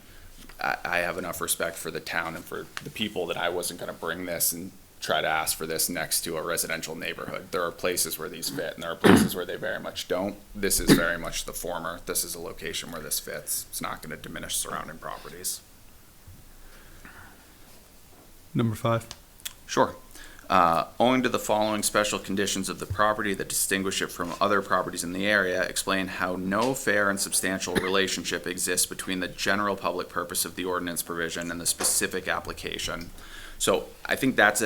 I have enough respect for the town and for the people that I wasn't going to bring this and try to ask for this next to a residential neighborhood. There are places where these fit and there are places where they very much don't. This is very much the former. This is a location where this fits. It's not going to diminish surrounding properties. Number 5. Sure. Owing to the following special conditions of the property that distinguish it from other properties in the area, explain how no fair and substantial relationship exists between the general public purpose of the ordinance provision and the specific application. So I think that's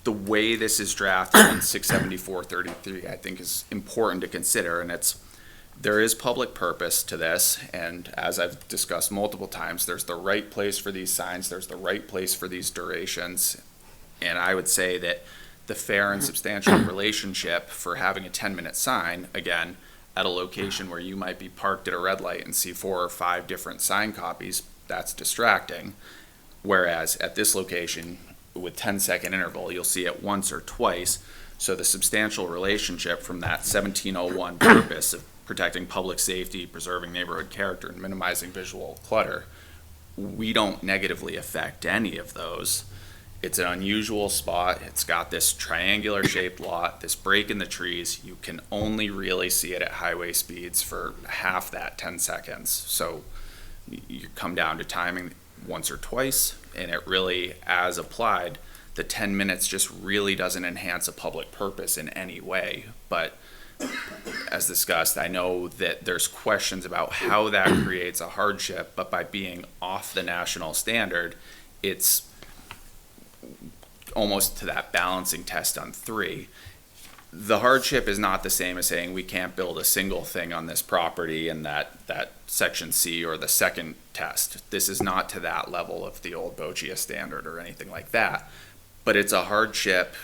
the way this is drafted in 674-33, I think is important to consider, and there is public purpose to this, and as I've discussed multiple times, there's the right place for these signs, there's the right place for these durations. And I would say that the fair and substantial relationship for having a 10-minute sign, again, at a location where you might be parked at a red light and see 4 or 5 different sign copies, that's distracting. Whereas at this location, with 10-second interval, you'll see it once or twice. So the substantial relationship from that 1701 purpose of protecting public safety, preserving neighborhood character, and minimizing visual clutter, we don't negatively affect any of those. It's an unusual spot. It's got this triangular shaped lot, this break in the trees. You can only really see it at highway speeds for half that 10 seconds. So you come down to timing once or twice, and it really, as applied, the 10 minutes just really doesn't enhance a public purpose in any way. But as discussed, I know that there's questions about how that creates a hardship, but by being off the national standard, it's almost to that balancing test on 3. The hardship is not the same as saying we can't build a single thing on this property in that section C or the second test. This is not to that level of the old Boccia standard or anything like that. But it's a hardship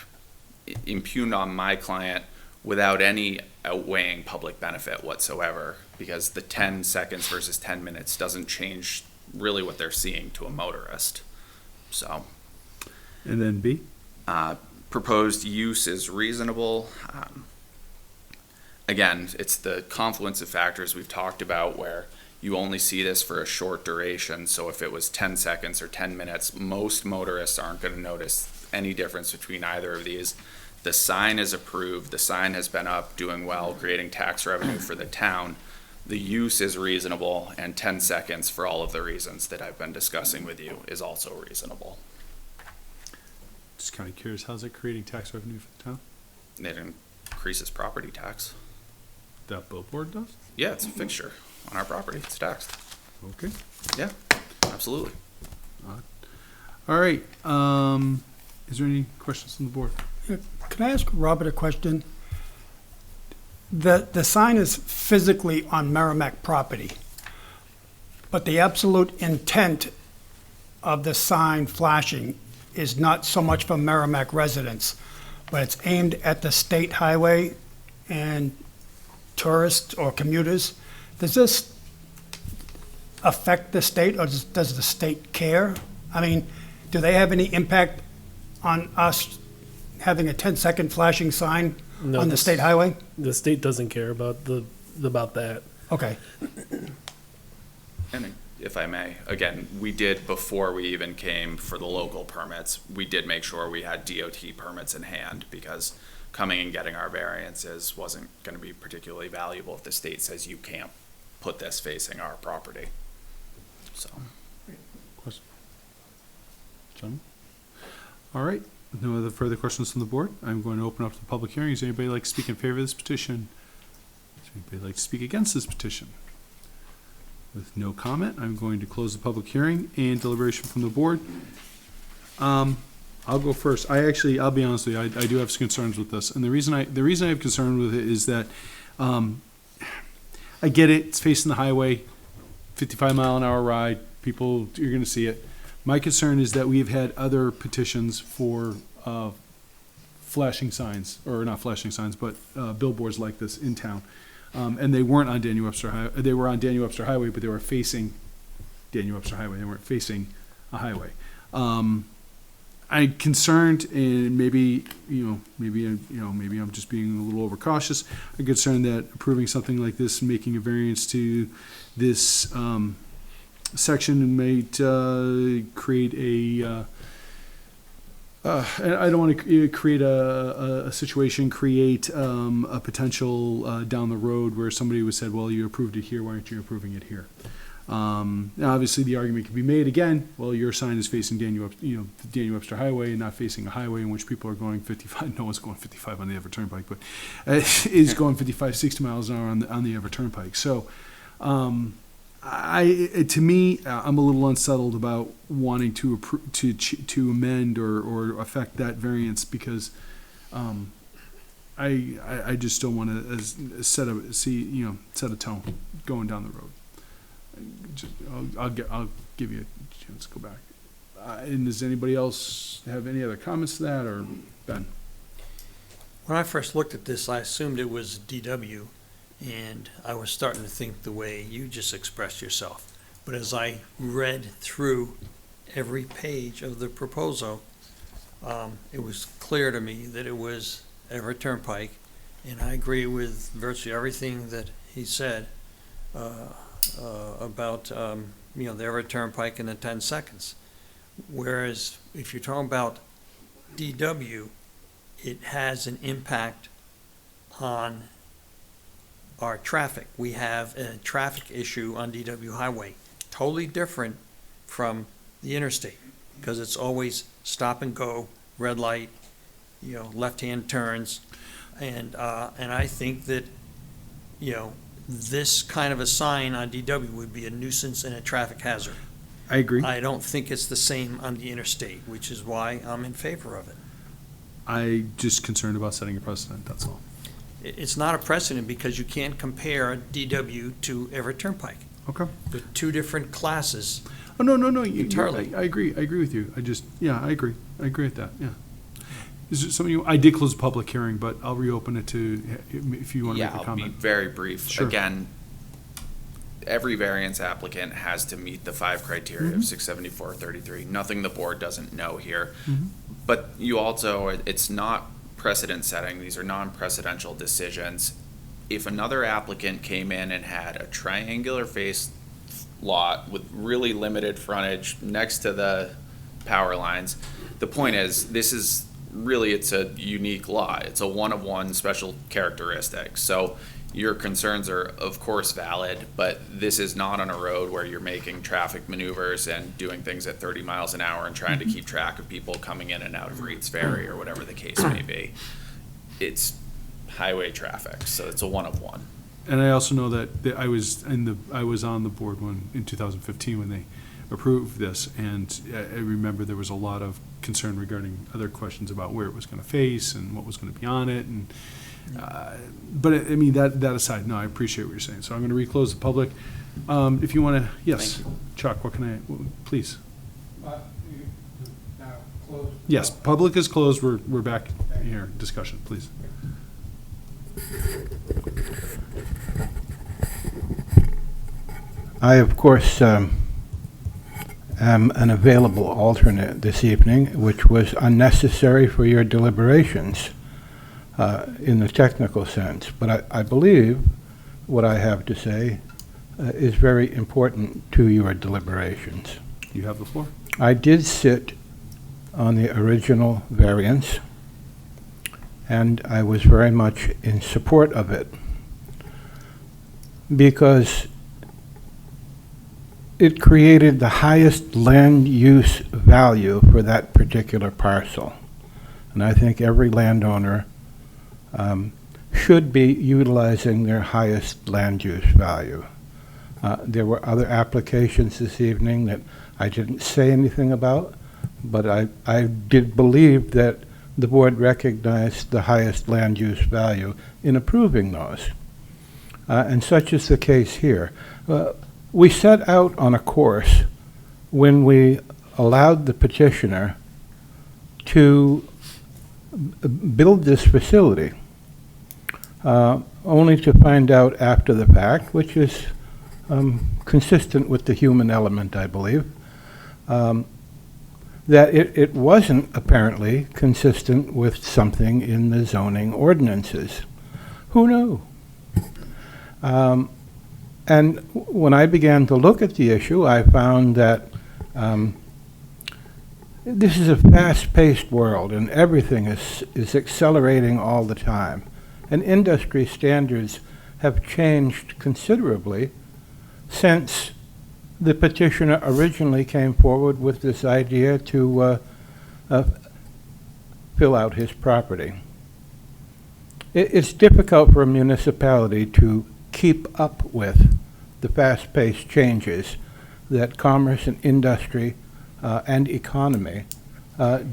impugned on my client without any outweighing public benefit whatsoever, because the 10 seconds versus 10 minutes doesn't change really what they're seeing to a motorist. So. And then B? Proposed use is reasonable. Again, it's the confluence of factors we've talked about where you only see this for a short duration. So if it was 10 seconds or 10 minutes, most motorists aren't going to notice any difference between either of these. The sign is approved. The sign has been up, doing well, creating tax revenue for the town. The use is reasonable, and 10 seconds, for all of the reasons that I've been discussing with you, is also reasonable. Just kind of curious, how's it creating tax revenue for the town? It increases property tax. That billboard does? Yeah, it's a fixture on our property. It's taxed. Okay. Yeah, absolutely. All right. Is there any questions from the board? Can I ask Robert a question? The sign is physically on Merrimack property, but the absolute intent of the sign flashing is not so much for Merrimack residents, but it's aimed at the state highway and tourists or commuters. Does this affect the state, or does the state care? I mean, do they have any impact on us having a 10-second flashing sign on the state highway? The state doesn't care about that. Okay. And if I may, again, we did, before we even came for the local permits, we did make sure we had DOT permits in hand, because coming and getting our variances wasn't going to be particularly valuable if the state says you can't put this facing our property. So. Question? John? All right. No other further questions from the board. I'm going to open up the public hearing. Does anybody like to speak in favor of this petition? Does anybody like to speak against this petition? With no comment, I'm going to close the public hearing and deliberation from the board. I'll go first. I'll be honest with you. I do have some concerns with this, and the reason I have concern with it is that I get it. It's facing the highway. 55-mile-an-hour ride, people, you're going to see it. My concern is that we've had other petitions for flashing signs, or not flashing signs, but billboards like this in town. And they weren't on Daniel Webster Highway. They were on Daniel Webster Highway, but they were facing Daniel Webster Highway. They weren't facing a highway. I'm concerned, and maybe I'm just being a little overcautious. I'm concerned that approving something like this, making a variance to this section, might create a. I don't want to create a situation, create a potential down the road where somebody would said, "Well, you approved it here. Why aren't you approving it here?" Now obviously, the argument can be made again. Well, your sign is facing Daniel Webster Highway and not facing a highway in which people are going 55. No one's going 55 on the Everett Turnpike, but is going 55, 60 miles an hour on the Everett Turnpike. So, to me, I'm a little unsettled about wanting to amend or affect that variance because I just don't want to set a tone going down the road. I'll give you a chance to go back. And does anybody else have any other comments to that, or Ben? When I first looked at this, I assumed it was DW, and I was starting to think the way you just expressed yourself. But as I read through every page of the proposal, it was clear to me that it was Everett Turnpike, and I agree with virtually everything that he said about the Everett Turnpike in the 10 seconds. Whereas if you're talking about DW, it has an impact on our traffic. We have a traffic issue on DW Highway, totally different from the interstate, because it's always stop and go, red light, left-hand turns, and I think that, this kind of a sign on DW would be a nuisance and a traffic hazard. I agree. I don't think it's the same on the interstate, which is why I'm in favor of it. I just concerned about setting a precedent, that's all. It's not a precedent because you can't compare DW to Everett Turnpike. Okay. They're two different classes. Oh, no. Entirely. I agree with you. I agree with that, yeah. Is there something I did close the public hearing, but I'll reopen it if you want to make a I'll comment. be very brief. Sure. Again, every variance applicant has to meet the 5 criteria of 674-33. Nothing the board doesn't know here. But you also, it's not precedent setting. These are non-precedential decisions. If another applicant came in and had a triangular face lot with really limited frontage next to the power lines, the point is, it's a unique lot. It's a one-of-one special characteristic. So your concerns are, of course, valid, but this is not on a road where you're making traffic maneuvers and doing things at 30 miles an hour and trying to keep track of people coming in and out of Reed's Ferry or whatever the case may be. It's highway traffic, so it's a one-of-one. And I also know that I was on the board in 2015 when they approved this, and I remember there was a lot of concern regarding other questions about where it was going to face and what was going to be on it, and but that aside, no, I appreciate what you're saying. So I'm going to reclose the public. If you want to, yes, Chuck, what can I, please? Yes, public is closed. We're back here. Discussion, please. I, of course, am an available alternate this evening, which was unnecessary for your deliberations in the technical sense. But I believe what I have to say is very important to your deliberations. You have the floor. I did sit on the original variance, and I was very much in support of it because it created the highest land use value for that particular parcel. And I think every landowner should be utilizing their highest land use value. There were other applications this evening that I didn't say anything about, but I did believe that the board recognized the highest land use value in approving those. And such is the case here. We set out on a course when we allowed the petitioner to build this facility, only to find out after the fact, which is consistent with the human element, I believe, that it wasn't apparently consistent with something in the zoning ordinances. Who knew? And when I began to look at the issue, I found that this is a fast-paced world, and everything is accelerating all the time. And industry standards have changed considerably since the petitioner originally came forward with this idea to fill out his property. It's difficult for a municipality to keep up with the fast-paced changes that commerce and industry and economy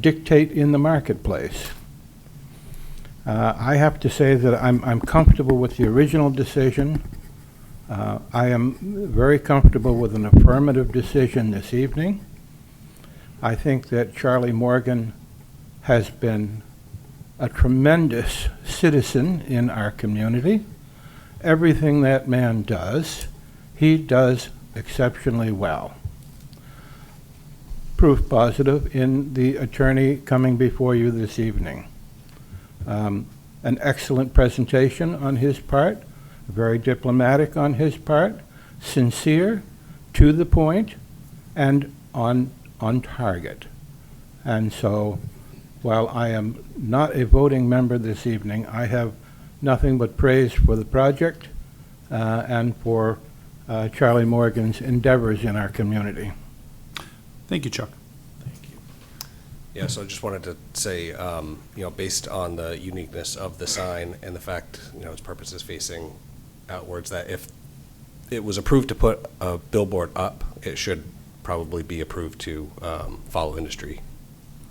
dictate in the marketplace. I have to say that I'm comfortable with the original decision. I am very comfortable with an affirmative decision this evening. I think that Charlie Morgan has been a tremendous citizen in our community. Everything that man does, he does exceptionally well. Proof positive in the attorney coming before you this evening. An excellent presentation on his part, very diplomatic on his part, sincere, to the point, and on target. And so, while I am not a voting member this evening, I have nothing but praise for the project and for Charlie Morgan's endeavors in our community. Thank you, Chuck. Yeah, so I just wanted to say, based on the uniqueness of the sign and the fact, its purpose is facing outwards, that if it was approved to put a billboard up, it should probably be approved to follow industry.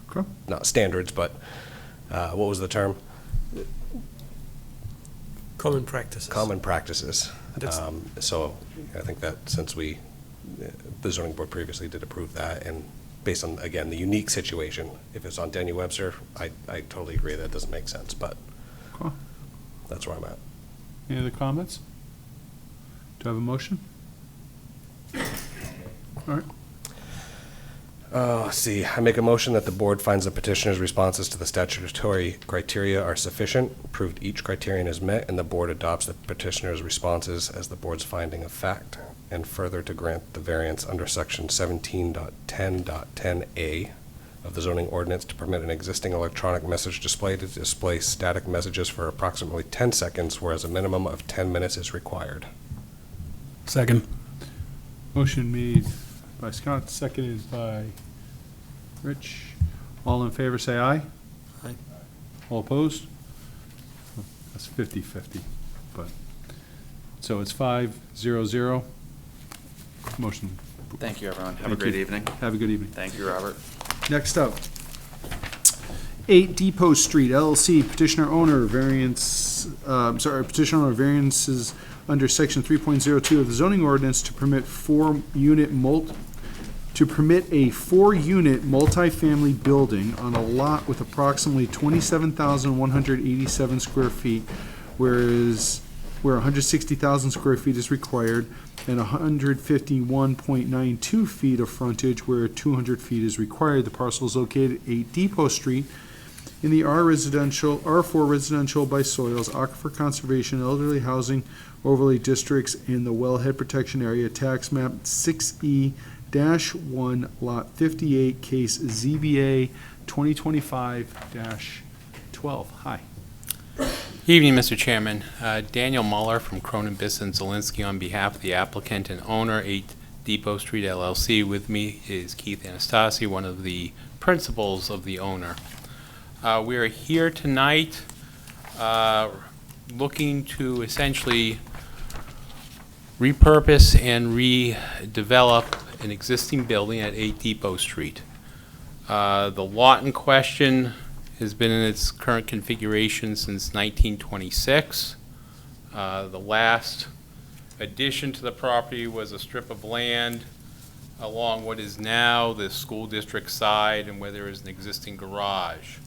Okay. Not standards, but what was the term? Common practices. Common practices. That's- So I think that since the zoning board previously did approve that, and based on, again, the unique situation, if it's on Daniel Webster, I totally agree that it doesn't make sense, but Cool. that's where I'm at. Any other comments? Do I have a motion? All right. Let's see, I make a motion that the board finds the petitioner's responses to the statutory criteria are sufficient, proved each criterion is met, and the board adopts the petitioner's responses as the board's finding of fact, and further to grant the variance under section 17.10.10A of the zoning ordinance to permit an existing electronic message display to display static messages for approximately 10 seconds, whereas a minimum of 10 minutes is required. Second. Motion made by Scott, seconded by Rich. All in favor, say aye. Aye. All opposed? That's 50-50, but, so it's 5-0-0. Motion. Thank you, everyone. Have a Thank great you. evening. Have a good evening. Thank you, Robert. Next up, 8 Depot Street LLC, petitioner owner variance, petitioner owner variances under section 3.02 of the zoning ordinance to permit a 4-unit multifamily building on a lot with approximately 27,187 square feet, where 160,000 square feet is required, and 151.92 feet of frontage where 200 feet is required. The parcel is located at 8 Depot Street in the R4 residential by soils, aquifer conservation, elderly housing overlay districts in the wellhead protection area, tax map 6E-1, lot 58, case ZBA 2025-12. Hi. Evening, Mr. Chairman. Daniel Muller from Cronin Bisson Zielinski on behalf of the applicant and owner, 8 Depot Street LLC. With me is Keith Anastasi, one of the principals of the owner. We are here tonight looking to essentially repurpose and redevelop an existing building at 8 Depot Street. The lot in question has been in its current configuration since 1926. The last addition to the property was a strip of land along what is now the school district side and where there is an existing garage.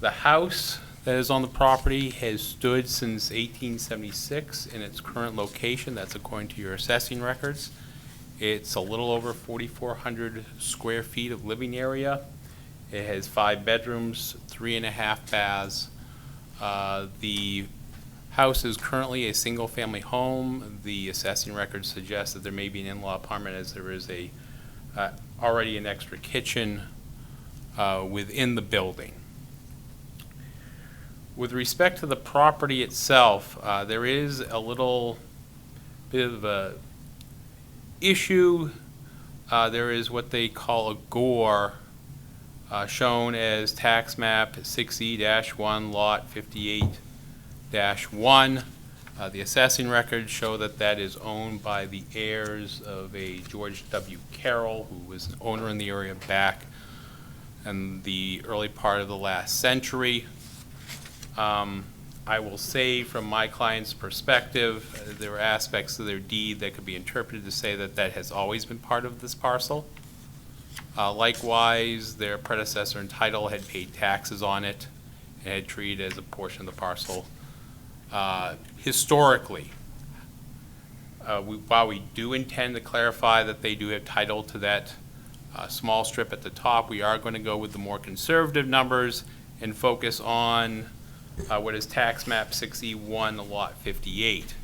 The house that is on the property has stood since 1876 in its current location. That's according to your assessing records. It's a little over 4,400 square feet of living area. It has 5 bedrooms, 3.5 baths. The house is currently a single-family home. The assessing records suggest that there may be an in-law apartment, as there is a already an extra kitchen within the building. With respect to the property itself, there is a little bit of a issue. There is what they call a GORE shown as tax map 6E-1 lot 58-1. The assessing records show that that is owned by the heirs of a George W. Carroll, who was an owner in the area back in the early part of the last century. I will say from my client's perspective, there are aspects of their deed that could be interpreted to say that that has always been part of this parcel. Likewise, their predecessor in title had paid taxes on it and had treated it as a portion of the parcel. Historically, while we do intend to clarify that they do have title to that small strip at the top, we are going to go with the more conservative numbers and focus on what is tax map 6E1 lot 58.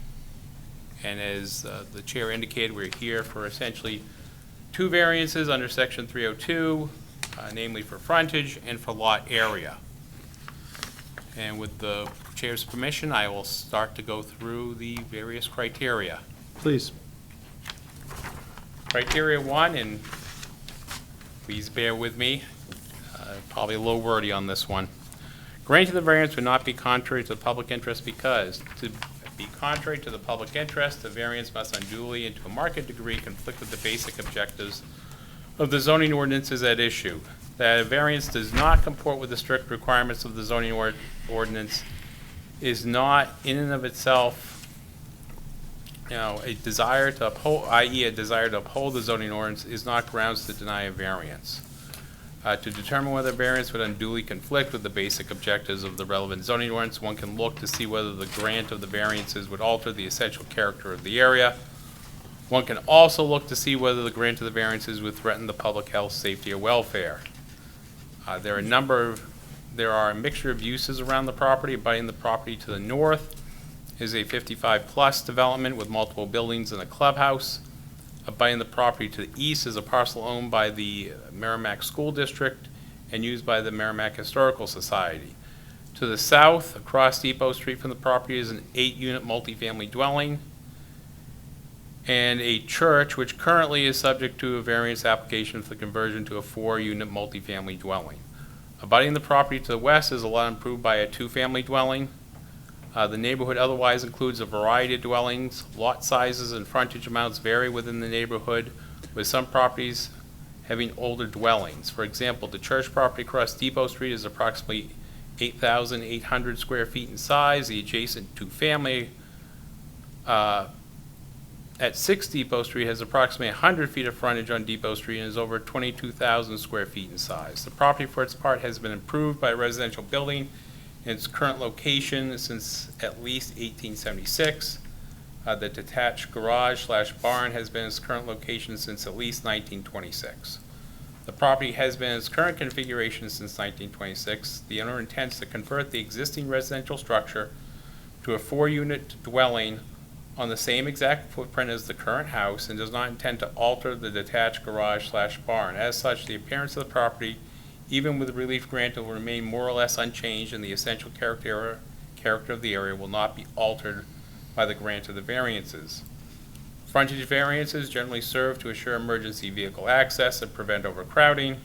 And as the chair indicated, we're here for essentially 2 variances under section 302, namely for frontage and for lot area. And with the chair's permission, I will start to go through the various criteria. Please. Criteria 1, and please bear with me, probably a little wordy on this one. Granting the variance would not be contrary to the public interest because, to be contrary to the public interest, the variance must unduly and to a marked degree conflict with the basic objectives of the zoning ordinances at issue. That a variance does not comport with the strict requirements of the zoning ordinance is not in and of itself, a desire to uphold, i.e. a desire to uphold the zoning ordinance is not grounds to deny a variance. To determine whether variance would unduly conflict with the basic objectives of the relevant zoning ordinance, one can look to see whether the grant of the variances would alter the essential character of the area. One can also look to see whether the grant of the variances would threaten the public health, safety, or welfare. There are a mixture of uses around the property. Abutting the property to the north is a 55-plus development with multiple buildings and a clubhouse. Abutting the property to the east is a parcel owned by the Merrimack School District and used by the Merrimack Historical Society. To the south, across Depot Street from the property, is an 8-unit multifamily dwelling and a church, which currently is subject to a variance application for the conversion to a 4-unit multifamily dwelling. Abutting the property to the west is a lot improved by a 2-family dwelling. The neighborhood otherwise includes a variety of dwellings. Lot sizes and frontage amounts vary within the neighborhood, with some properties having older dwellings. For example, the church property across Depot Street is approximately 8,800 square feet in size. The adjacent 2-family at 6 Depot Street has approximately 100 feet of frontage on Depot Street and is over 22,000 square feet in size. The property, for its part, has been improved by a residential building in its current location since at least 1876. The detached garage/barn has been in its current location since at least 1926. The property has been in its current configuration since 1926. The owner intends to convert the existing residential structure to a 4-unit dwelling on the same exact footprint as the current house and does not intend to alter the detached garage/barn. As such, the appearance of the property, even with relief granted, will remain more or less unchanged, and the essential character of the area will not be altered by the grant of the variances. Frontage variances generally serve to assure emergency vehicle access and prevent overcrowding.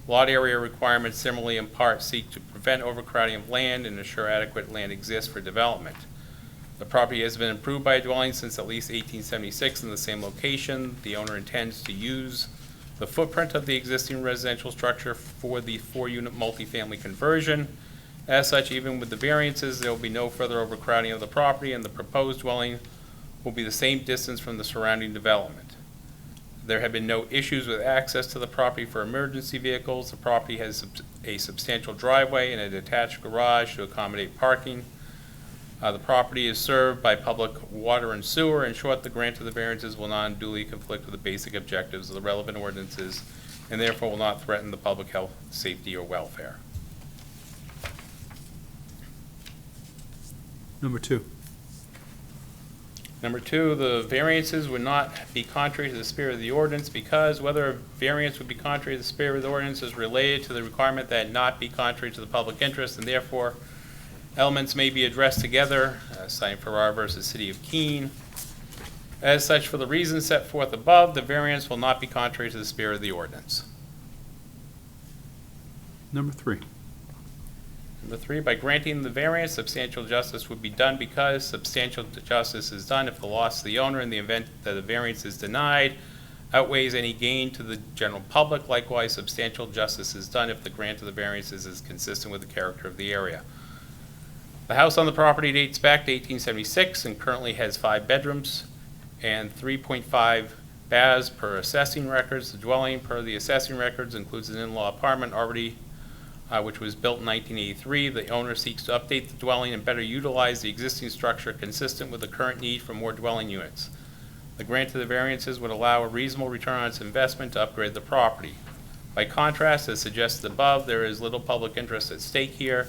Lot area requirements similarly in part seek to prevent overcrowding of land and ensure adequate land exists for development. The property has been improved by a dwelling since at least 1876 in the same location. The owner intends to use the footprint of the existing residential structure for the 4-unit multifamily conversion. As such, even with the variances, there will be no further overcrowding of the property, and the proposed dwelling will be the same distance from the surrounding development. There have been no issues with access to the property for emergency vehicles. The property has a substantial driveway and a detached garage to accommodate parking. The property is served by public water and sewer. In short, the grant of the variances will not unduly conflict with the basic objectives of the relevant ordinances and therefore will not threaten the public health, safety, or welfare. Number 2. Number 2, the variances would not be contrary to the spirit of the ordinance because whether a variance would be contrary to the spirit of the ordinance is related to the requirement that it not be contrary to the public interest, and therefore elements may be addressed together, citing Farrar versus City of Keene. As such, for the reasons set forth above, the variance will not be contrary to the spirit of the ordinance. Number 3. Number 3, by granting the variance, substantial justice would be done because substantial justice is done if the loss to the owner in the event that the variance is denied outweighs any gain to the general public. Likewise, substantial justice is done if the grant of the variances is consistent with the character of the area. The house on the property dates back to 1876 and currently has 5 bedrooms and 3.5 baths per assessing records. The dwelling per the assessing records includes an in-law apartment already which was built in 1983. The owner seeks to update the dwelling and better utilize the existing structure consistent with the current need for more dwelling units. The grant of the variances would allow a reasonable return on its investment to upgrade the property. By contrast, as suggested above, there is little public interest at stake here.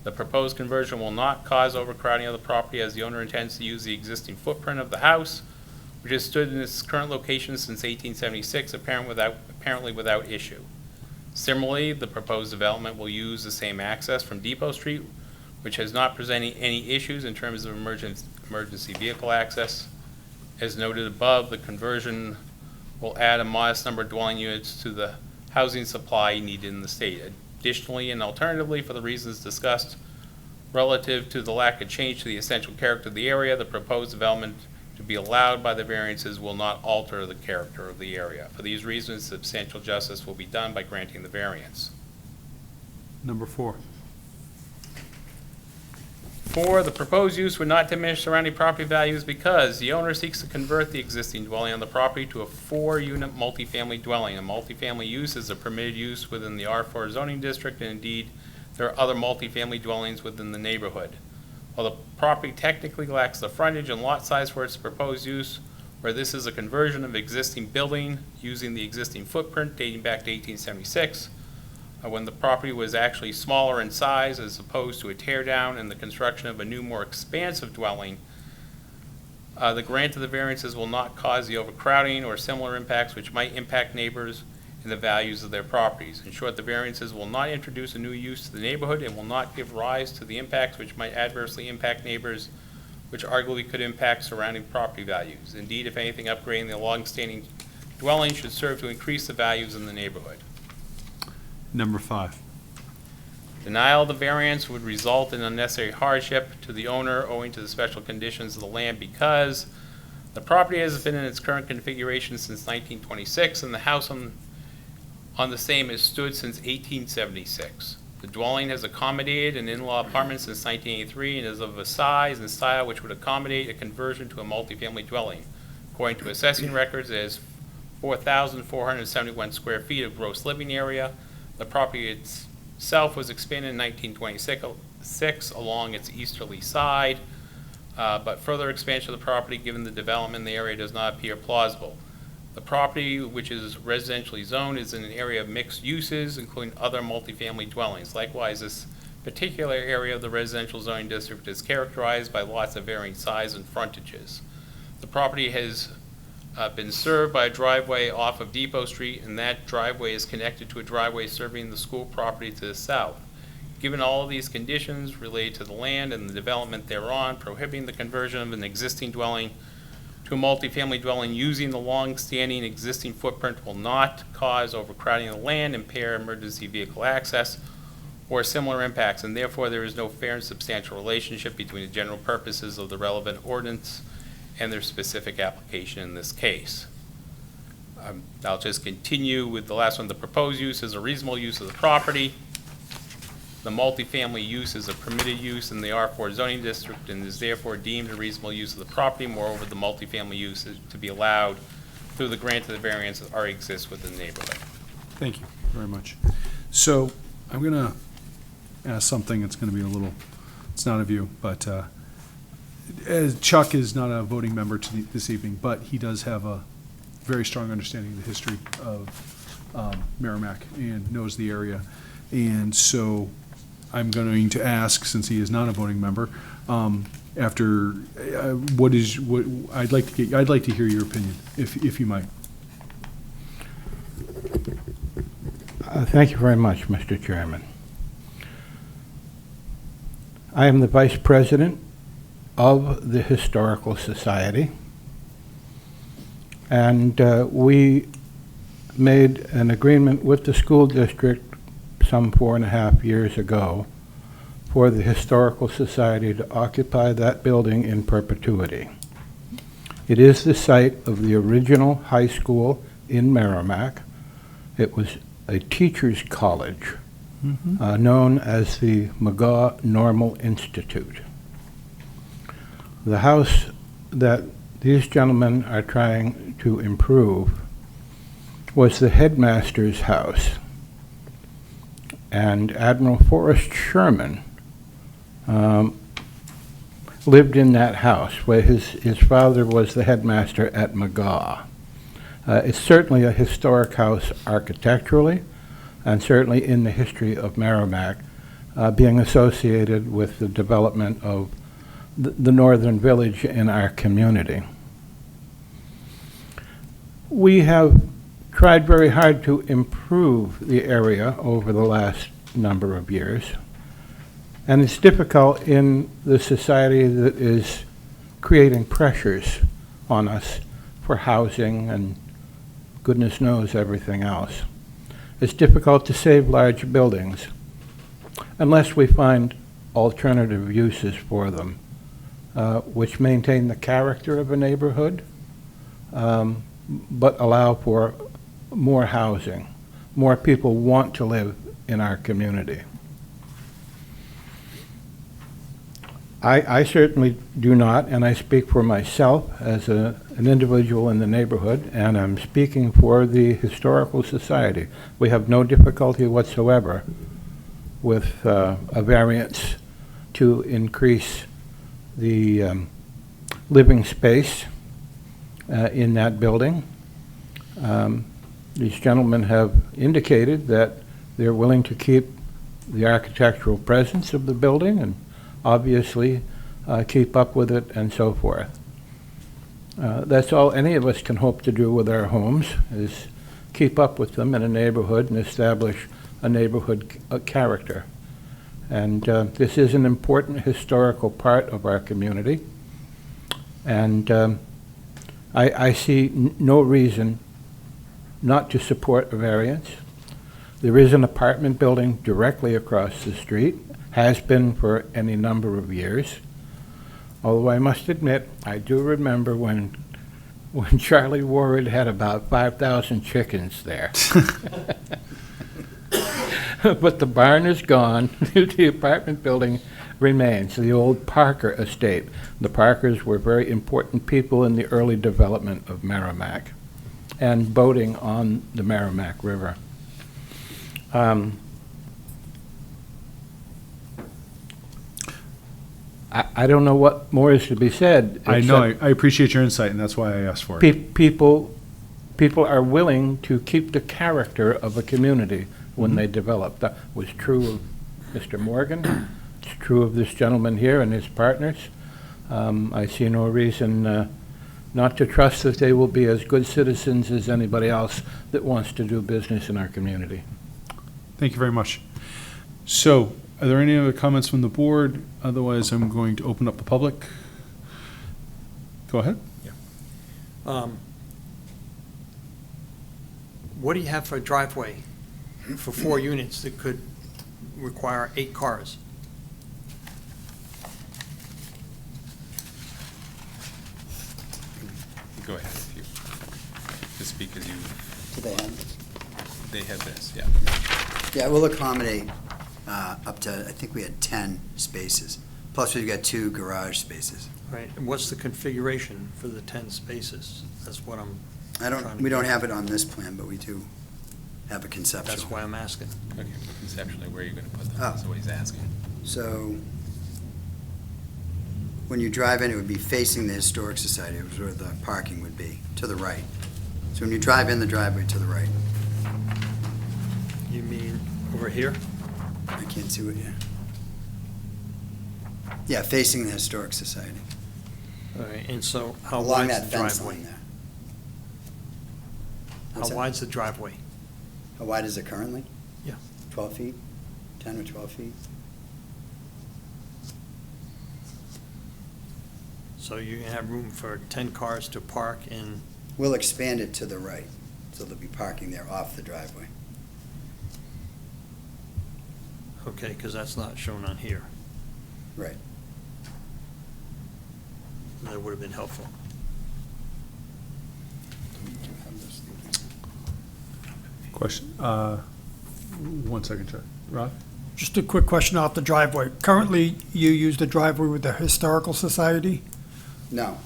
The proposed conversion will not cause overcrowding of the property as the owner intends to use the existing footprint of the house, which has stood in its current location since 1876, apparently without issue. Similarly, the proposed development will use the same access from Depot Street, which has not presented any issues in terms of emergency vehicle access. As noted above, the conversion will add a modest number of dwelling units to the housing supply needed in the state. Additionally, and alternatively, for the reasons discussed relative to the lack of change to the essential character of the area, the proposed development to be allowed by the variances will not alter the character of the area. For these reasons, substantial justice will be done by granting the variance. Number 4. 4, the proposed use would not diminish surrounding property values because the owner seeks to convert the existing dwelling on the property to a 4-unit multifamily dwelling. A multifamily use is a permitted use within the R4 zoning district, and indeed, there are other multifamily dwellings within the neighborhood. While the property technically lacks the frontage and lot size for its proposed use, where this is a conversion of existing building using the existing footprint dating back to 1876, when the property was actually smaller in size as opposed to a tear down and the construction of a new, more expansive dwelling, the grant of the variances will not cause the overcrowding or similar impacts which might impact neighbors and the values of their properties. In short, the variances will not introduce a new use to the neighborhood and will not give rise to the impacts which might adversely impact neighbors, which arguably could impact surrounding property values. Indeed, if anything, upgrading the long-standing dwelling should serve to increase the values in the neighborhood. Number 5. Denial of the variance would result in unnecessary hardship to the owner owing to the special conditions of the land because the property has been in its current configuration since 1926 and the house on the same has stood since 1876. The dwelling has accommodated an in-law apartment since 1983 and is of a size and style which would accommodate a conversion to a multifamily dwelling. According to assessing records, it has 4,471 square feet of gross living area. The property itself was expanded in 1926 along its easterly side, but further expansion of the property given the development in the area does not appear plausible. The property, which is residentially zoned, is in an area of mixed uses, including other multifamily dwellings. Likewise, this particular area of the residential zoning district is characterized by lots of varying size and frontages. The property has been served by a driveway off of Depot Street, and that driveway is connected to a driveway serving the school property to the south. Given all of these conditions related to the land and the development thereon, prohibiting the conversion of an existing dwelling to a multifamily dwelling using the long-standing existing footprint will not cause overcrowding of the land, impair emergency vehicle access, or similar impacts, and therefore there is no fair and substantial relationship between the general purposes of the relevant ordinance and their specific application in this case. I'll just continue with the last one. The proposed use is a reasonable use of the property. The multifamily use is a permitted use in the R4 zoning district and is therefore deemed a reasonable use of the property. Moreover, the multifamily use is to be allowed through the grant of the variance that already exists within the neighborhood. Thank you very much. So I'm going to ask something. It's going to be a little, it's not of you, but Chuck is not a voting member this evening, but he does have a very strong understanding of the history of Merrimack and knows the area. And so I'm going to ask, since he is not a voting member, I'd like to hear your opinion, if you might. Thank you very much, Mr. Chairman. I am the Vice President of the Historical Society, and we made an agreement with the school district some 4.5 years ago for the Historical Society to occupy that building in perpetuity. It is the site of the original high school in Merrimack. It was a teacher's college known as the McGaw Normal Institute. The house that these gentlemen are trying to improve was the headmaster's house. And Admiral Forrest Sherman lived in that house, where his father was the headmaster at McGaw. It's certainly a historic house architecturally, and certainly in the history of Merrimack, being associated with the development of the northern village in our community. We have tried very hard to improve the area over the last number of years, and it's difficult in the society that is creating pressures on us for housing and goodness knows everything else. It's difficult to save large buildings unless we find alternative uses for them, which maintain the character of a neighborhood, but allow for more housing. More people want to live in our community. I certainly do not, and I speak for myself as an individual in the neighborhood, and I'm speaking for the Historical Society. We have no difficulty whatsoever with a variance to increase the living space in that building. These gentlemen have indicated that they're willing to keep the architectural presence of the building and obviously keep up with it and so forth. That's all any of us can hope to do with our homes, is keep up with them in a neighborhood and establish a neighborhood character. And this is an important historical part of our community. And I see no reason not to support a variance. There is an apartment building directly across the street, has been for any number of years. Although I must admit, I do remember when Charlie Ward had about 5,000 chickens there. But the barn is gone. The apartment building remains, the old Parker estate. The Parkers were very important people in the early development of Merrimack and boating on the Merrimack River. I don't know what more is to be said. I know, I appreciate your insight, and that's why I asked for it. People are willing to keep the character of a community when they develop. That was true of Mr. Morgan. It's true of this gentleman here and his partners. I see no reason not to trust that they will be as good citizens as anybody else that wants to do business in our community. Thank you very much. So, are there any other comments from the board? Otherwise, I'm going to open up the public. Go ahead. What do you have for a driveway for 4 units that could require 8 cars? Go ahead if you, just because you, Do they have? they have this, yeah. Yeah, we'll accommodate up to, I think we had 10 spaces. Plus, we've got 2 garage spaces. Right, and what's the configuration for the 10 spaces? That's what I'm trying to We don't get. have it on this plan, but we do have a conceptual. That's why I'm asking. Okay, conceptually, where are you going to put them? Oh. That's what he's asking. So, when you drive in, it would be facing the Historic Society, it was where the parking would be, to the right. So when you drive in the driveway, to the right. You mean over here? I can't see what you... Yeah, facing the Historic Society. All right, and so how Along wide's that the fence driveway? line there. How What's that? wide's the driveway? How wide is it currently? Yeah. 12 feet? 10 or 12 feet? So you can have room for 10 cars to park in, We'll expand it to the right, so they'll be parking there off the driveway. okay, because that's not shown on here. Right. That would have been helpful. Question, 1 second, Chuck. Rob? Just a quick question off the driveway. Currently, you use the driveway with the Historical Society? No,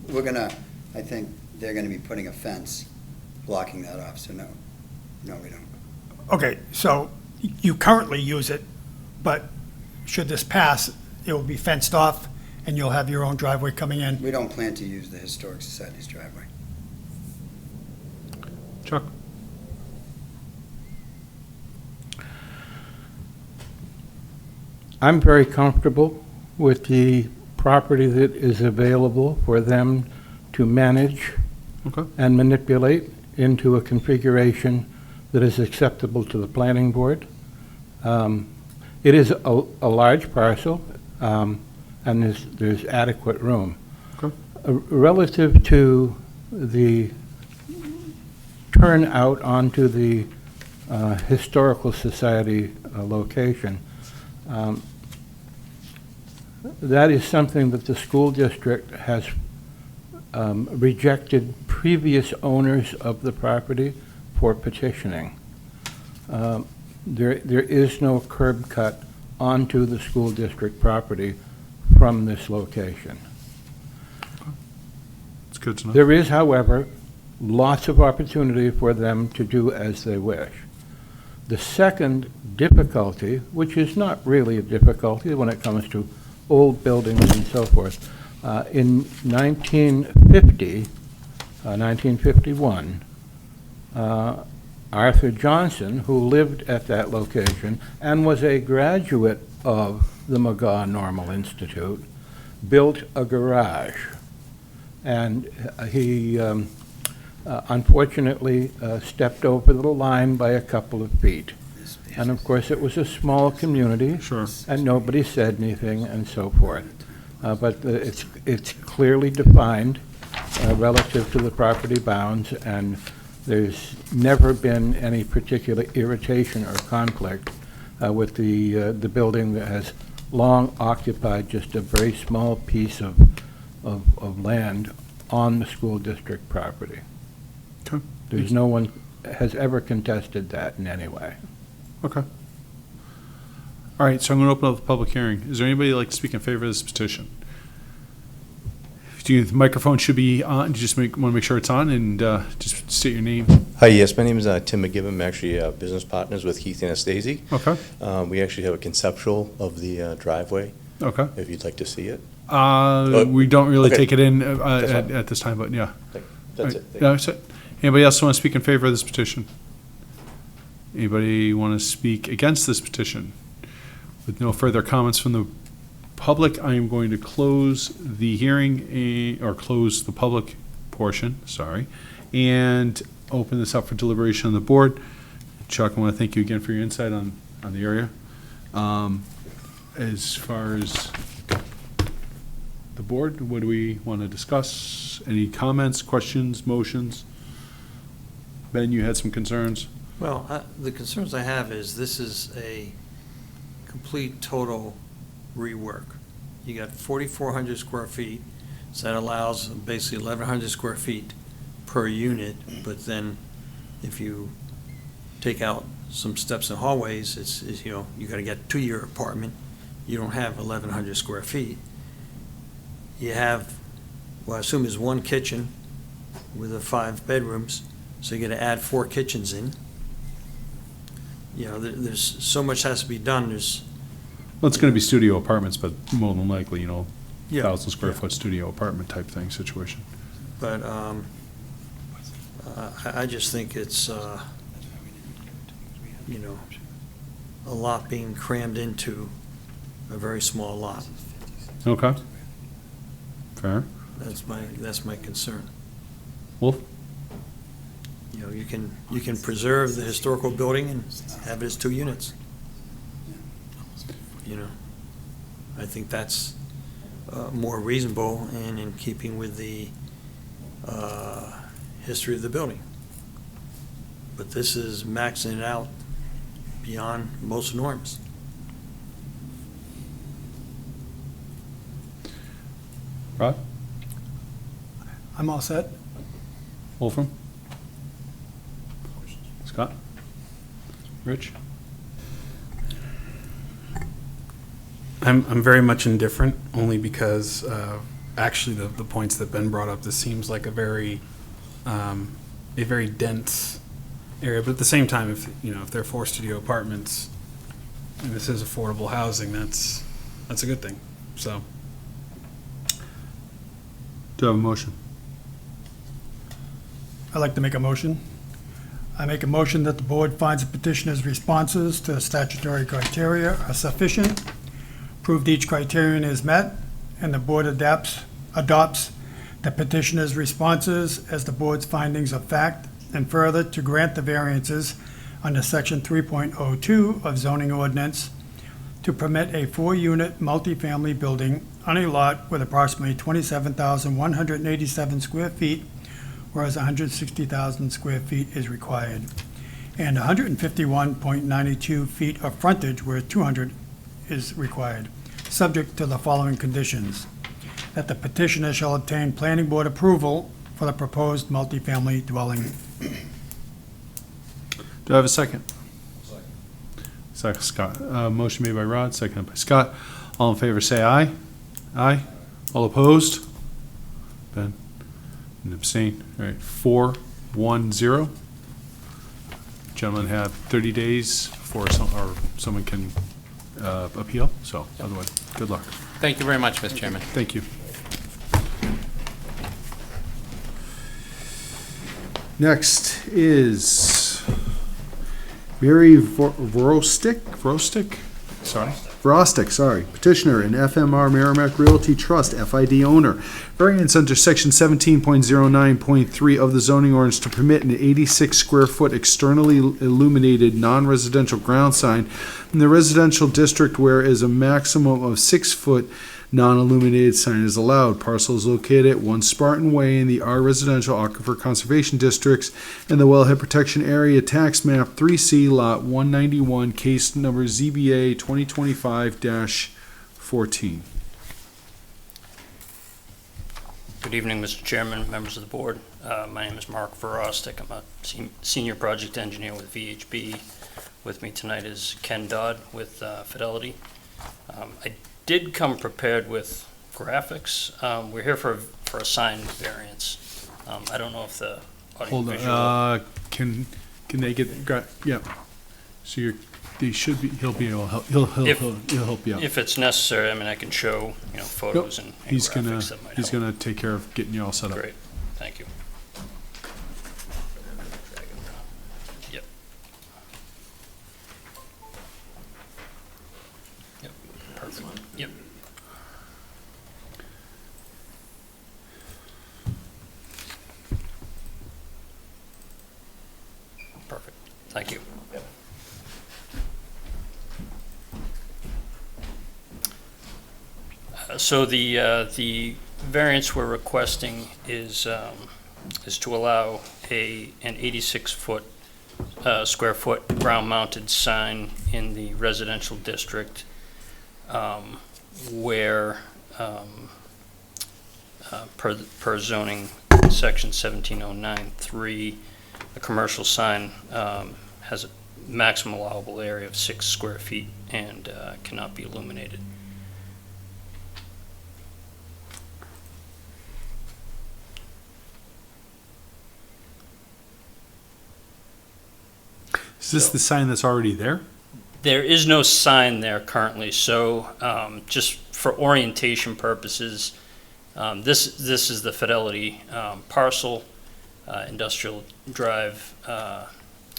we're gonna, I think they're gonna be putting a fence blocking that off, so no, we don't. Okay, so you currently use it, but should this pass, it will be fenced off and you'll have your own driveway coming in? We don't plan to use the Historic Society's driveway. Chuck? I'm very comfortable with the property that is available for them to manage Okay. and manipulate into a configuration that is acceptable to the planning board. It is a large parcel, and there's adequate room. Okay. Relative to the turnout onto the Historical Society location, that is something that the school district has rejected previous owners of the property for petitioning. There is no curb cut onto the school district property from this location. It's good to know. There is, however, lots of opportunity for them to do as they wish. The second difficulty, which is not really a difficulty when it comes to old buildings and so forth, in 1951, Arthur Johnson, who lived at that location and was a graduate of the McGaw Normal Institute, built a garage. And he unfortunately stepped over the line by a couple of feet. And of course, it was a small community. Sure. And nobody said anything and so forth. But it's clearly defined relative to the property bounds, and there's never been any particular irritation or conflict with the building that has long occupied just a very small piece of land on the school district property. Okay. There's no one has ever contested that in any way. Okay. All right, so I'm going to open up the public hearing. Is there anybody that'd like to speak in favor of this petition? The microphone should be on. You just want to make sure it's on, and just state your name. Hi, yes, my name is Tim McGibbon. I'm actually business partners with Keith Anastasi. Okay. We actually have a conceptual of the driveway, Okay. if you'd like to see it. We don't really okay. take it in That's fine. at this time, but yeah. That's All it. right. No, that's it. Anybody else want to speak in favor of this petition? Anybody want to speak against this petition? With no further comments from the public, I am going to close the hearing, or close the public portion, sorry, and open this up for deliberation on the board. Chuck, I want to thank you again for your insight on the area. As far as the board, what do we want to discuss? Any comments, questions, motions? Ben, you had some concerns? Well, the concerns I have is this is a complete total rework. You got 4,400 square feet, so that allows basically 1,100 square feet per unit, but then if you take out some steps and hallways, it's, you know, you gotta get to your apartment. You don't have 1,100 square feet. You have, well, I assume there's one kitchen with the 5 bedrooms, so you're gonna add 4 kitchens in. You know, there's so much has to be done. Well, it's gonna be studio apartments, but more than likely, you know, Yeah, 1,000 square yeah. foot studio apartment type thing situation. But I just think it's, you know, a lot being crammed into a very small lot. Okay. Fair. That's my concern. Wolf? You know, you can preserve the historical building and have it as 2 units. You know, I think that's more reasonable and in keeping with the history of the building. But this is maxing it out beyond most norms. Rod? I'm all set. Wolfram? Scott? Rich? I'm very much indifferent, only because actually the points that Ben brought up, this seems like a very dense area. But at the same time, if they're 4 studio apartments and this is affordable housing, that's a good thing. So, Do I have a motion? I'd like to make a motion. I make a motion that the board finds the petitioner's responses to statutory criteria are sufficient, proved each criterion is met, and the board adopts the petitioner's responses as the board's findings of fact, and further to grant the variances under section 3.02 of zoning ordinance to permit a 4-unit multifamily building on a lot with approximately 27,187 square feet, whereas 160,000 square feet is required, and 151.92 feet of frontage where 200 is required, subject to the following conditions: that the petitioner shall obtain planning board approval for the proposed multifamily dwelling. Do I have a second? Second, Scott. Motion made by Rod, seconded by Scott. All in favor, say aye. Aye. All opposed? Ben? And abstain. All right, 4-1-0. Gentlemen have 30 days before someone can appeal, so otherwise, good luck. Thank you very much, Mr. Chairman. Thank you. Next is Mary Vrostic, petitioner and FMR Merrimack Realty Trust, FID owner. Variance under section 17.09.3 of the zoning ordinance to permit an 86 square foot externally illuminated non-residential ground sign in the residential district, whereas a maximum of 6 foot non-illuminated sign is allowed. Parcel is located at 1 Spartan Way in the R Residential Aquifer Conservation Districts and the Wellhead Protection Area Tax Map 3C Lot 191, case number ZBA 2025-14. Good evening, Mr. Chairman, members of the board. My name is Mark Verostic. I'm a senior project engineer with VHB. With me tonight is Ken Dodd with Fidelity. I did come prepared with graphics. We're here for a sign variance. I don't know if the audio Hold visual. on, can they get, yeah. So they should be, he'll be able, he'll help you out. If it's necessary, I mean, I can show, photos and He's graphics that might He's help. gonna take care of getting you all set up. Great, thank you. Yep. Yep, perfect, yep. Perfect, thank you. So the variance we're requesting is to allow an 86 square foot ground mounted sign in the residential district where per zoning section 1709.3, a commercial sign maximum allowable area of 6 square feet and cannot be illuminated. Is this the sign that's already there? There is no sign there currently, so just for orientation purposes, this is the Fidelity parcel. Industrial Drive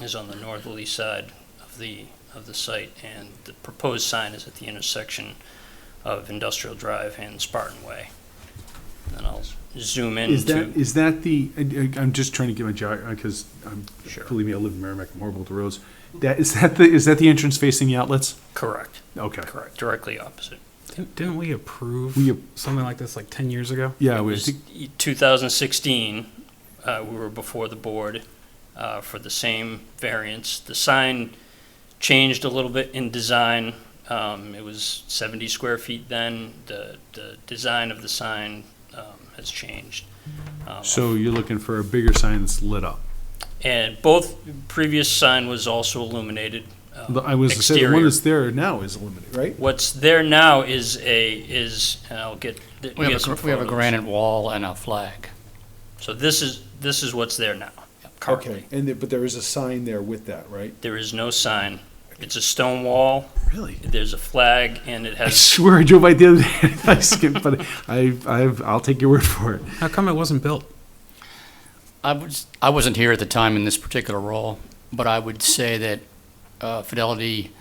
is on the northerly side of the site, and the proposed sign is at the intersection of Industrial Drive and Spartan Way. And I'll zoom in. Is that the? I'm just trying to get my geography because Sure. believe me, I live in Merrimack. I'm horrible with the roads. Is that the entrance facing the outlets? Correct. Okay. Correct. Directly opposite. Didn't we approve We- something like this like 10 years ago? Yeah, It we. was 2016. We were before the board for the same variance. The sign changed a little bit in design. It was 70 square feet then. The design of the sign has changed. So you're looking for a bigger sign that's lit up. And both previous sign was also illuminated. I was to say the one exterior. that's there now is limited, right? What's there now is and I'll get. We have a granite wall and a flag. So this is what's there now. Currently. Okay, but there is a sign there with that, right? There is no sign. It's a stone wall. Really? There's a flag, and it I has. swear I drove by the other day. I skipped, but I'll take your word for it. How come it wasn't built? I wasn't here at the time in this particular role, but I would say that Fidelity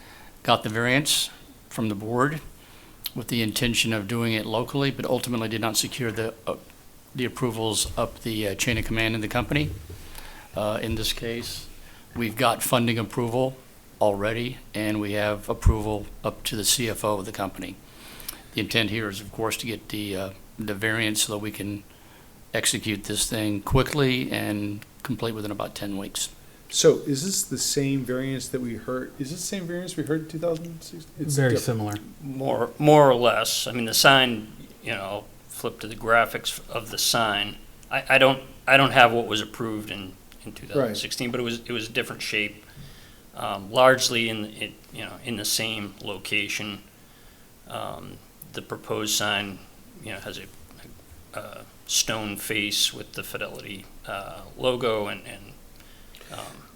got the variance from the board with the intention of doing it locally, but ultimately did not secure the approvals up the chain of command in the company. In this case, we've got funding approval already, and we have approval up to the CFO of the company. The intent here is, of course, to get the variance so that we can execute this thing quickly and complete within about 10 weeks. So is this the same variance that we heard? Is this the same variance we heard in 2016? It's Very different. similar. More or less. I mean, the sign, flip to the graphics of the sign. I don't have what was approved in 2016, but it was a different shape, largely in the same location. The proposed sign, has a stone face with the Fidelity logo and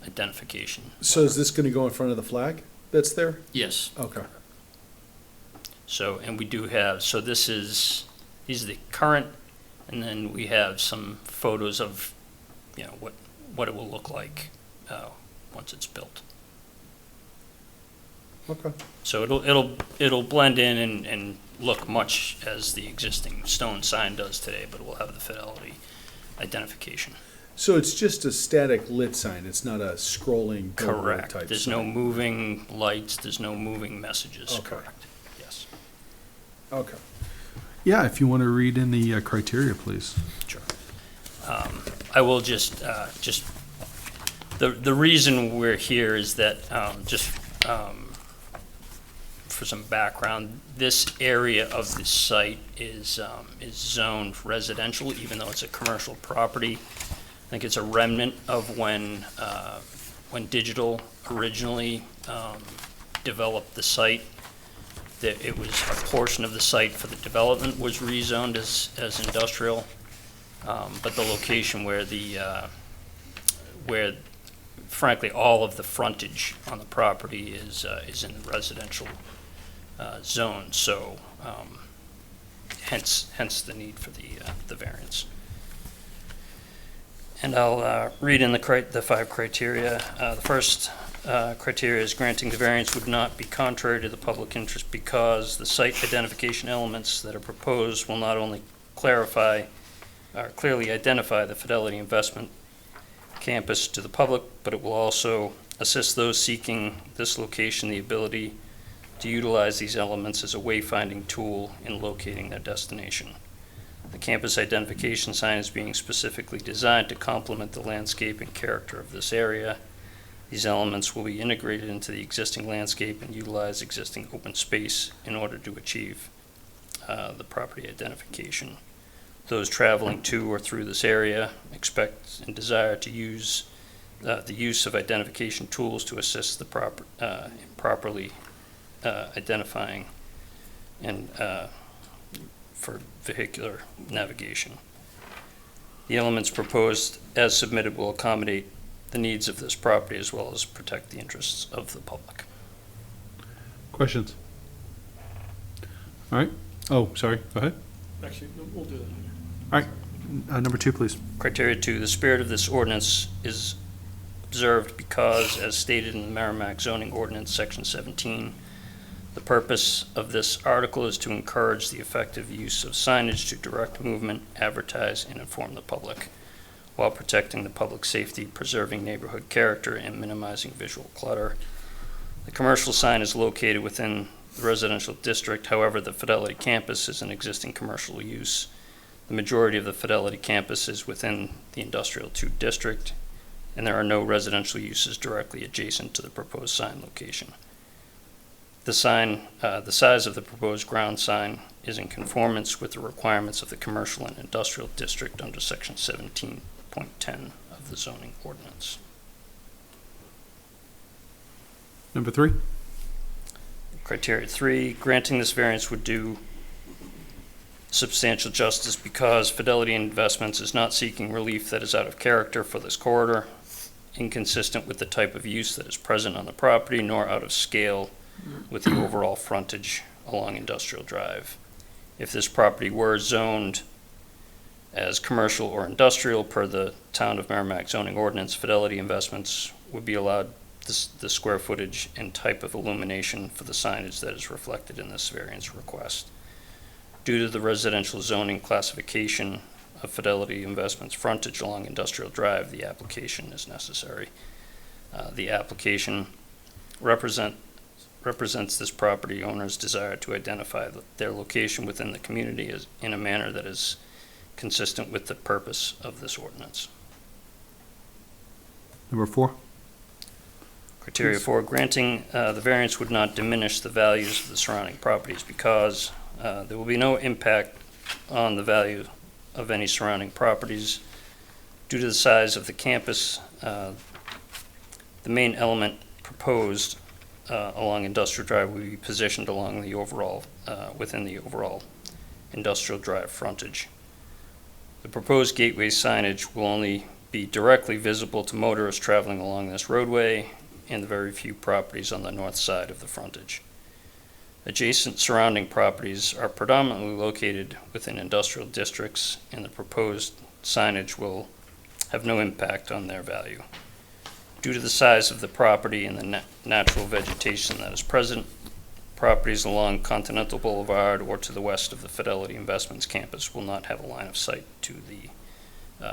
identification. So is this going to go in front of the flag that's there? Yes. Okay. So, and we do have, these are the current, and then we have some photos of, what it will look like once it's built. Okay. So it'll blend in and look much as the existing stone sign does today, but it will have the Fidelity identification. So it's just a static lit sign. It's not a scrolling billboard Correct. type There's sign. no moving lights. There's no moving messages. Okay. Correct. Yes. Okay. Yeah, if you want to read in the criteria, please. Sure. I will just the reason we're here is that for some background, this area of the site is zoned residential, even though it's a commercial property. I think it's a remnant of when Digital originally developed the site. That it was a portion of the site for the development was rezoned as industrial, but the location where where frankly all of the frontage on the property is in the residential zone. So hence the need for the variance. And I'll read in the 5 criteria. The first criteria is granting the variance would not be contrary to the public interest because the site identification elements that are proposed will not only clarify or clearly identify the Fidelity Investment Campus to the public, but it will also assist those seeking this location the ability to utilize these elements as a wayfinding tool in locating their destination. The campus identification sign is being specifically designed to complement the landscape and character of this area. These elements will be integrated into the existing landscape and utilize existing open space in order to achieve the property identification. Those traveling to or through this area expect and desire to use the use of identification tools to assist the properly identifying and for vehicular navigation. The elements proposed as submitted will accommodate the needs of this property as well as protect the interests of the public. Questions? All right. Oh, sorry. Go ahead. Actually, we'll do that later. All right. Number 2, please. Criteria 2, the spirit of this ordinance is observed because, as stated in the Merrimack zoning ordinance, section 17, the purpose of this article is to encourage the effective use of signage to direct movement, advertise, and inform the public, while protecting the public safety, preserving neighborhood character, and minimizing visual clutter. The commercial sign is located within the residential district. However, the Fidelity campus is an existing commercial use. The majority of the Fidelity campus is within the Industrial 2 district, and there are no residential uses directly adjacent to the proposed sign location. The size of the proposed ground sign is in conformance with the requirements of the commercial and industrial district under section 17.10 of the zoning ordinance. Number 3. Criteria 3, granting this variance would do substantial justice because Fidelity Investments is not seeking relief that is out of character for this corridor, inconsistent with the type of use that is present on the property, nor out of scale with the overall frontage along Industrial Drive. If this property were zoned as commercial or industrial per the Town of Merrimack zoning ordinance, Fidelity Investments would be allowed the square footage and type of illumination for the signage that is reflected in this variance request. Due to the residential zoning classification of Fidelity Investments frontage along Industrial Drive, the application is necessary. The application represents this property owner's desire to identify their location within the community in a manner that is consistent with the purpose of this ordinance. Number 4. Criteria 4, granting the variance would not diminish the values of the surrounding properties because there will be no impact on the value of any surrounding properties. Due to the size of the campus, the main element proposed along Industrial Drive will be positioned along the overall, within the overall Industrial Drive frontage. The proposed gateway signage will only be directly visible to motorists traveling along this roadway and the very few properties on the north side of the frontage. Adjacent surrounding properties are predominantly located within industrial districts, and the proposed signage will have no impact on their value. Due to the size of the property and the natural vegetation that is present, properties along Continental Boulevard or to the west of the Fidelity Investments campus will not have a line of sight to the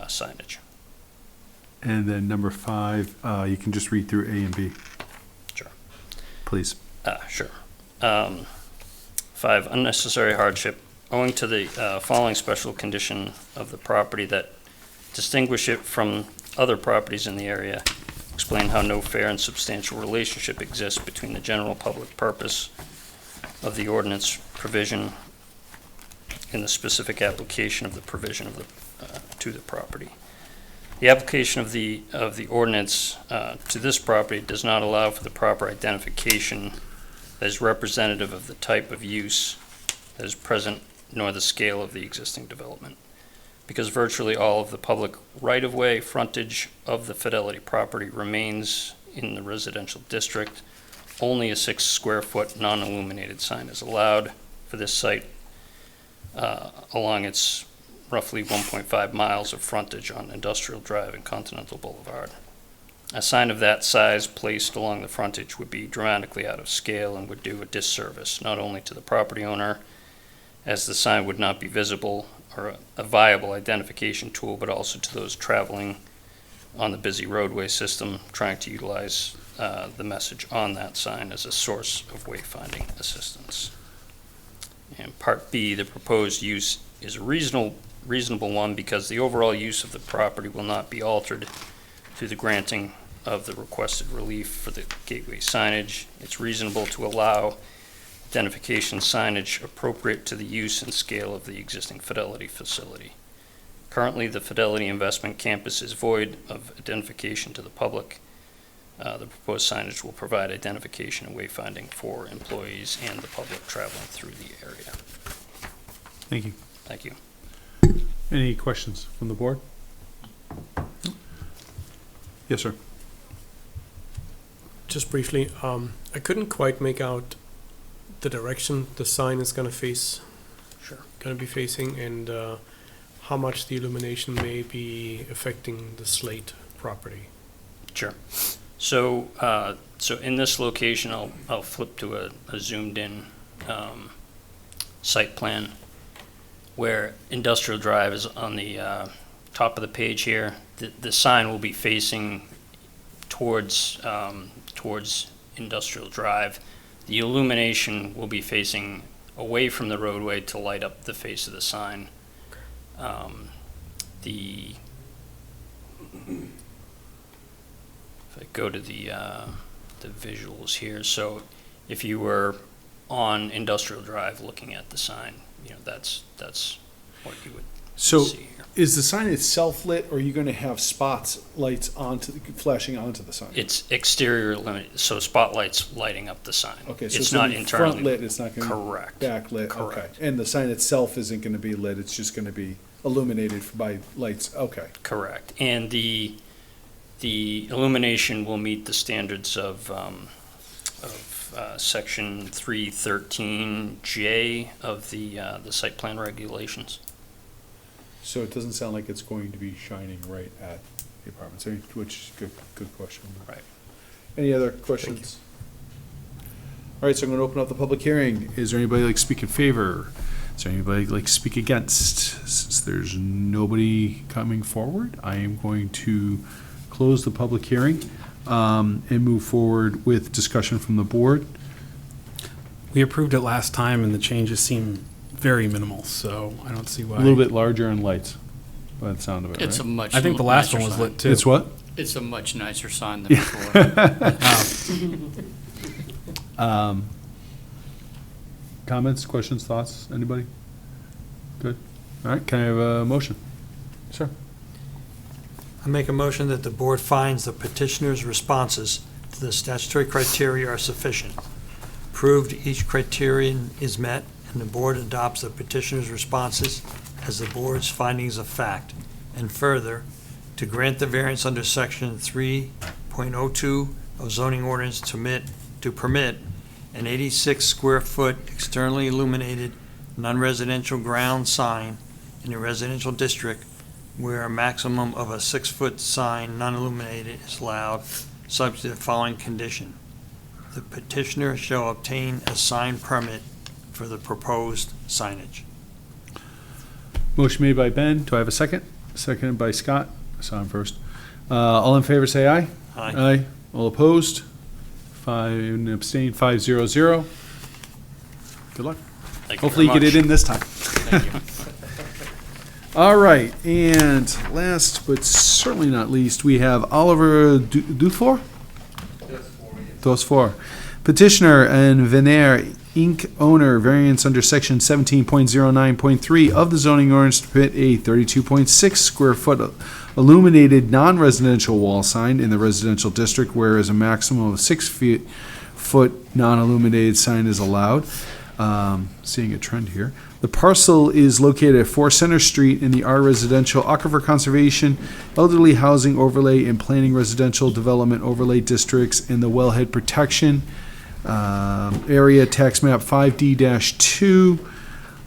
signage. And then number 5, you can just read through A and B. Sure. Please. Sure. 5, unnecessary hardship. Owing to the following special condition of the property that distinguish it from other properties in the area, explain how no fair and substantial relationship exists between the general public purpose of the ordinance provision and the specific application of the provision of the to the property. The application of the ordinance to this property does not allow for the proper identification that is representative of the type of use that is present, nor the scale of the existing development. Because virtually all of the public right-of-way frontage of the Fidelity property remains in the residential district, only a 6 square foot non-illuminated sign is allowed for this site along its roughly 1.5 miles of frontage on Industrial Drive and Continental Boulevard. A sign of that size placed along the frontage would be dramatically out of scale and would do a disservice not only to the property owner, as the sign would not be visible or a viable identification tool, but also to those traveling on the busy roadway system trying to utilize the message on that sign as a source of wayfinding assistance. And Part B, the proposed use is a reasonable one because the overall use of the property will not be altered through the granting of the requested relief for the gateway signage. It's reasonable to allow identification signage appropriate to the use and scale of the existing Fidelity facility. Currently, the Fidelity Investment Campus is void of identification to the public. The proposed signage will provide identification and wayfinding for employees and the public traveling through the area. Thank you. Thank you. Any questions from the board? Yes, sir. Just briefly, I couldn't quite make out the direction the sign is going to face. Sure. Going to be facing, and how much the illumination may be affecting the Slate property. Sure. So, so in this location, I'll flip to a zoomed-in site plan where Industrial Drive is on the top of the page here. The sign will be facing towards Industrial Drive. The illumination will be facing away from the roadway to light up the face of the sign. If I go to the visuals here, so if you were on Industrial Drive looking at the sign, you know, that's what you would So see here. is the sign itself lit, or are you going to have lights flashing onto the sign? It's exterior illuminated, so spotlights lighting up the sign. Okay, so it's gonna not be internally. front lit, it's not going to be Correct. backlit? Correct. Okay. And the sign itself isn't going to be lit, it's just going to be illuminated by lights? Okay. Correct. And the illumination will meet the standards of Section 313J of the site plan regulations. So it doesn't sound like it's going to be shining right at the apartments, which is good question. Right. Any other questions? All right, so I'm going to open up the public hearing. Is there anybody like to speak in favor? Is there anybody like to speak against? Since there's nobody coming forward, I am going to close the public hearing and move forward with discussion from the board. We approved it last time, and the changes seem very minimal, so I don't see why. A little bit larger in lights, by the sound of it, It's right? a much. I think the last nicer one was sign. lit too. It's what? It's a much nicer sign than before. Comments, questions, thoughts? Anybody? Good. All right, can I have a motion? Sure. I make a motion that the board finds the petitioner's responses to the statutory criteria are sufficient. Proved each criterion is met, and the board adopts the petitioner's responses as the board's findings of fact. And further, to grant the variance under section 3.02 of zoning ordinance to permit an 86 square foot externally illuminated non-residential ground sign in a residential district where a maximum of a 6-foot sign non-illuminated is allowed, subject to the following condition. The petitioner shall obtain a sign permit for the proposed signage. Motion made by Ben. Do I have a second? Seconded by Scott. I saw him first. All in favor, say aye. Aye. Aye. All opposed? 5 and abstain, 5-0-0. Good luck. Thank Hopefully you very get it much. in this time. Thank you. All right, and last but certainly not least, we have Oliver Dufour? Dufour. Petitioner and Veneer Inc. owner, variance under section 17.09.3 of the zoning ordinance to permit a 32.6 square foot illuminated non-residential wall sign in the residential district, whereas a maximum of 6 foot non-illuminated sign is allowed. Seeing a trend here. The parcel is located at 4 Center Street in the R Residential Aquifer Conservation, Elderly Housing Overlay, and Planning Residential Development Overlay Districts in the Wellhead Protection Area, Tax Map 5D-2,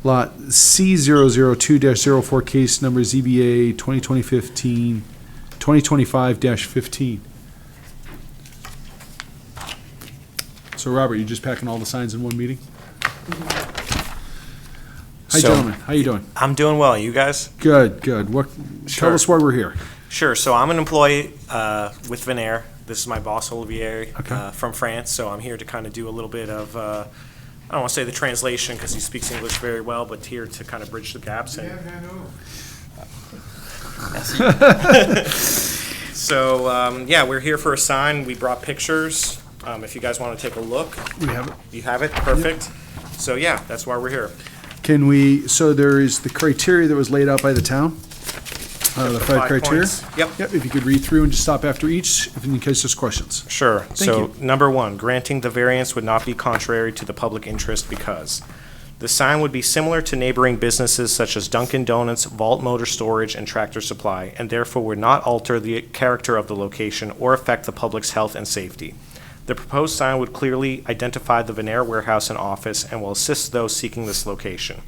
Lot C002-04, Case Number ZBA 2025-15. So Robert, you just packing all the signs in one meeting? Hi, gentlemen. How you doing? I'm doing well. You guys? Good, good. Tell Sure. us why we're here. Sure. So I'm an employee with Veneer. This is my boss, Olivier, Okay. from France. So I'm here to kind of do a little bit of, I don't want to say the translation because he speaks English very well, but here to kind of bridge the gaps. So, yeah, we're here for a sign. We brought pictures. If you guys want to take a look. We have it. You have it? Perfect. So, yeah, that's why we're here. Can we, so there is the criteria that was laid out by the town? The five criteria? points. Yep. Yep, if you could read through and just stop after each, in case there's questions. Sure. Thank So, you. number one, granting the variance would not be contrary to the public interest because the sign would be similar to neighboring businesses such as Dunkin' Donuts, Vault Motor Storage, and Tractor Supply, and therefore would not alter the character of the location or affect the public's health and safety. The proposed sign would clearly identify the Venair warehouse and office and will assist those seeking this location.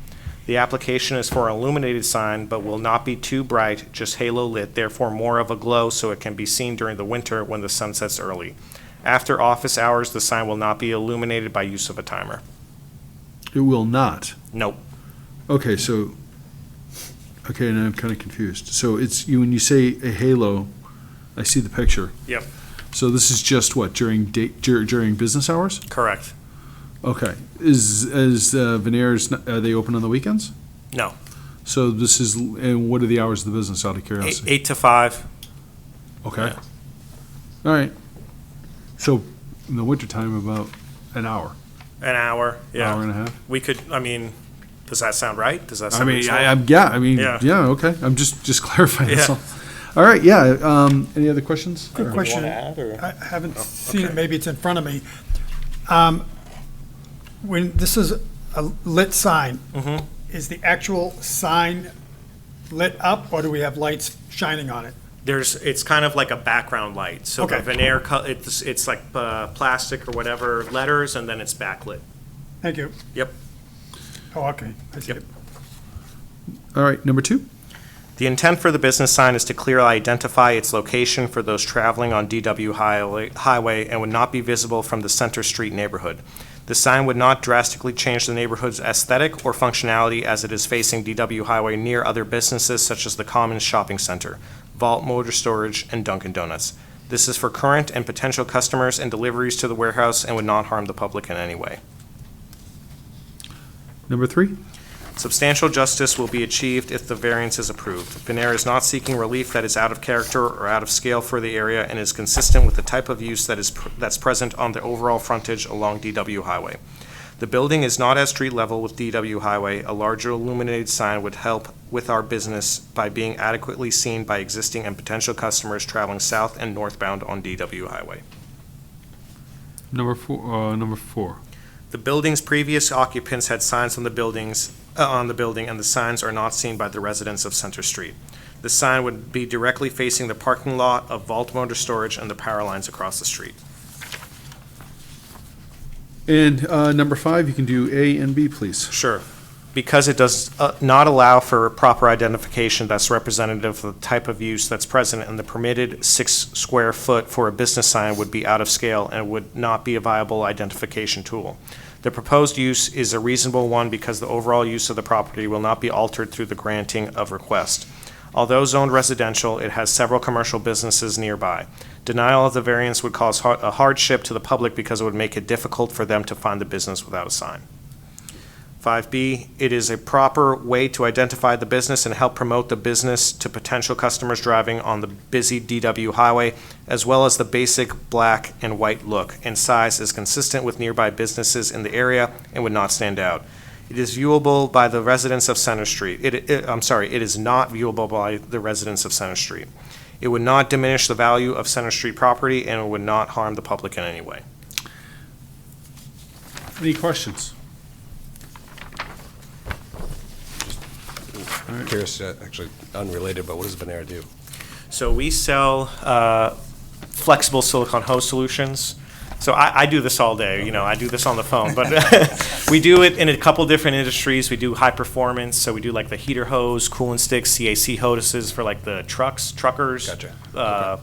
The application is for an illuminated sign, but will not be too bright, just halo lit, therefore more of a glow so it can be seen during the winter when the sun sets early. After office hours, the sign will not be illuminated by use of a timer. It will not. Nope. Okay, so, okay, now I'm kind of confused. So it's, when you say a halo, I see the picture. Yep. So this is just what, during business hours? Correct. Okay. Is Veneers, are they open on the weekends? No. So this is, and what are the hours of the business, out of curiosity? 8 to 5. Okay. All right. So in the wintertime, about an hour. An hour, yeah. Hour and a half? We could, I mean, does that sound right? Does that I sound mean, reasonable? yeah, okay. I'm just clarifying Yeah. that's all. All right, yeah. Any other questions? Good Or- question. add, or- I haven't seen okay. it, maybe it's in front of me. When this is a lit sign, Mhm. is the actual sign lit up, or do we have lights shining on it? It's kind of like a background light. So the Okay. veneer, it's like plastic or whatever letters, and then it's backlit. Thank you. Yep. Oh, okay, I see it. All right, number 2. The intent for the business sign is to clearly identify its location for those traveling on DW Highway and would not be visible from the Center Street neighborhood. The sign would not drastically change the neighborhood's aesthetic or functionality as it is facing DW Highway near other businesses such as the Commons Shopping Center, Vault Motor Storage, and Dunkin' Donuts. This is for current and potential customers and deliveries to the warehouse and would not harm the public in any way. Number 3. Substantial justice will be achieved if the variance is approved. Venair is not seeking relief that is out of character or out of scale for the area and is consistent with the type of use that's present on the overall frontage along DW Highway. The building is not at street level with DW Highway. A larger illuminated sign would help with our business by being adequately seen by existing and potential customers traveling south and northbound on DW Highway. Number 4. The building's previous occupants had signs on the building, and the signs are not seen by the residents of Center Street. The sign would be directly facing the parking lot of Vault Motor Storage and the power lines across the street. And number 5, you can do A and B, please. Sure. Because it does not allow for proper identification that's representative of the type of use that's present, and the permitted 6 square foot for a business sign would be out of scale and would not be a viable identification tool. The proposed use is a reasonable one because the overall use of the property will not be altered through the granting of request. Although zoned residential, it has several commercial businesses nearby. Denial of the variance would cause a hardship to the public because it would make it difficult for them to find the business without a sign. 5B, it is a proper way to identify the business and help promote the business to potential customers driving on the busy DW Highway, as well as the basic black and white look and size is consistent with nearby businesses in the area and would not stand out. It is viewable by the residents of Center Street. It is not viewable by the residents of Center Street. It would not diminish the value of Center Street property, and it would not harm the public in any way. Any questions? I'm curious, actually unrelated, but what does Venair do? So we sell flexible silicone hose solutions. So I do this all day, I do this on the phone, but we do it in a couple different industries. We do high performance, so we do like the heater hose, coolant sticks, CAC hoses for like the truckers, Gotcha.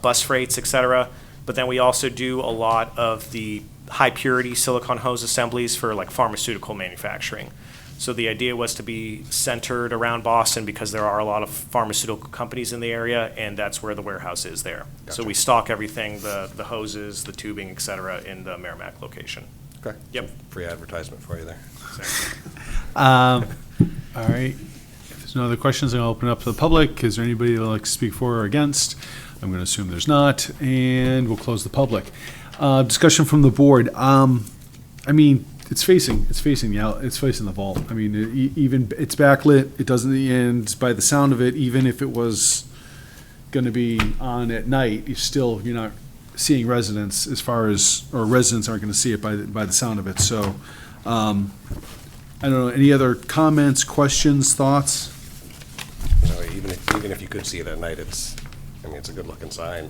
Bus freights, etc. But then we also do a lot of the high purity silicone hose assemblies for like pharmaceutical manufacturing. So the idea was to be centered around Boston because there are a lot of pharmaceutical companies in the area, and that's where the warehouse is there. Gotcha. So we stock everything, the hoses, the tubing, et cetera, in the Merrimack location. Okay. Yep. Free advertisement for you there. All right. If there's no other questions, I'll open it up to the public. Is there anybody that would like to speak for or against? I'm going to assume there's not, and we'll close the public. Discussion from the board. it's facing the vault. I mean, even, it's backlit, it doesn't, and by the sound of it, even if it was gonna be on at night, you're not seeing residents or residents aren't gonna see it by the sound of it, so, I don't know, any other comments, questions, thoughts? You know, even if you could see it at night, it's a good-looking sign.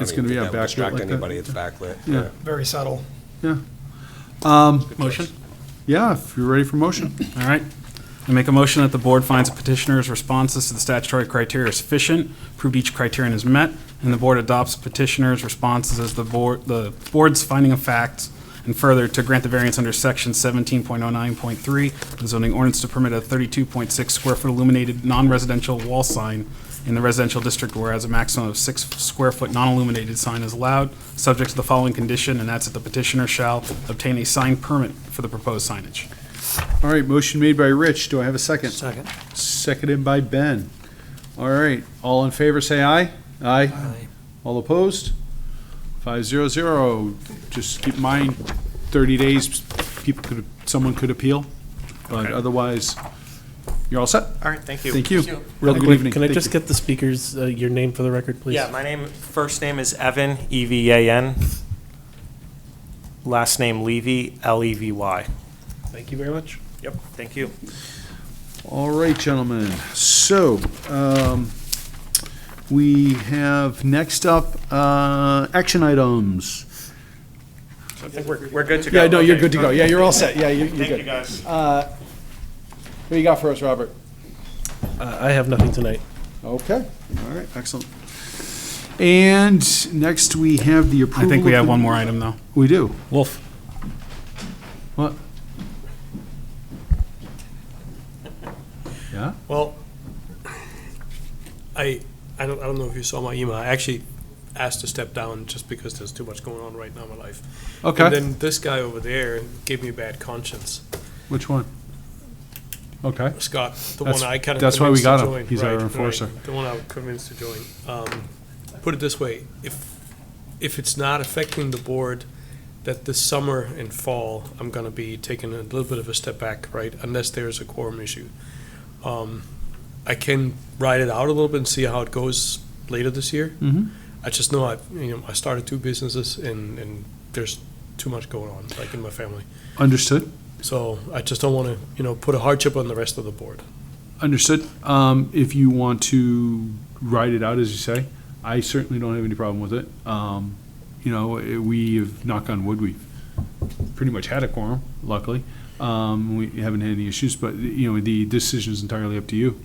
It's gonna be that would backlit distract like that? anybody, it's backlit. Yeah. Very subtle. Yeah. Motion? Yeah, if you're ready for motion. All right. I make a motion that the board finds the petitioner's responses to the statutory criteria are sufficient, proved each criterion is met, and the board adopts petitioner's responses as the board's finding of facts, and further, to grant the variance under section 17.09.3, the zoning ordinance to permit a 32.6 square foot illuminated non-residential wall sign in the residential district, whereas a maximum of 6 square foot non-illuminated sign is allowed, subject to the following condition, and that's that the petitioner shall obtain a sign permit for the proposed signage. All right, motion made by Rich. Do I have a second? Second. Seconded by Ben. All right, all in favor, say aye. Aye. All opposed? 500. Just keep in mind, 30 days, someone could appeal, but Okay. otherwise, you're all set. All right, thank you. Thank you. Real good Quick, evening. can I Thank just you. get the speaker's, your name for the record, please? Yeah, my first name is Evan, E-V-A-N. Last name Levy, L-E-V-Y. Thank you very much. Yep, thank you. All right, gentlemen. So, we have next up, action items. I think we're good to go. Yeah, no, you're Okay. good to go. Yeah, you're all set. Yeah, you're good. Thank you, guys. What do you got for us, Robert? I have nothing tonight. Okay, all right, excellent. And next, we have the approval. I think we of have the- one more item, though. We do. Wolf. What? Yeah? Well, I don't know if you saw my email. I actually asked to step down just because there's too much going on right now in my life. Okay. And then this guy over there gave me a bad conscience. Which one? Okay. Scott, the That's- one I kind of that's why we convinced got to him. join. He's our Right, enforcer. right. The one I was convinced to join. Put it this way, if it's not affecting the board, that this summer and fall, I'm gonna be taking a little bit of a step back, right, unless there's a quorum issue. I can ride it out a little bit and see how it goes later this year. Mm-hmm. I just know I started 2 businesses and there's too much going on, like in my family. Understood. So I just don't want to, put a hardship on the rest of the board. Understood. If you want to ride it out, as you say, I certainly don't have any problem with it. We've, knock on wood, we've pretty much had a quorum, luckily. We haven't had any issues, but, the decision is entirely up to you.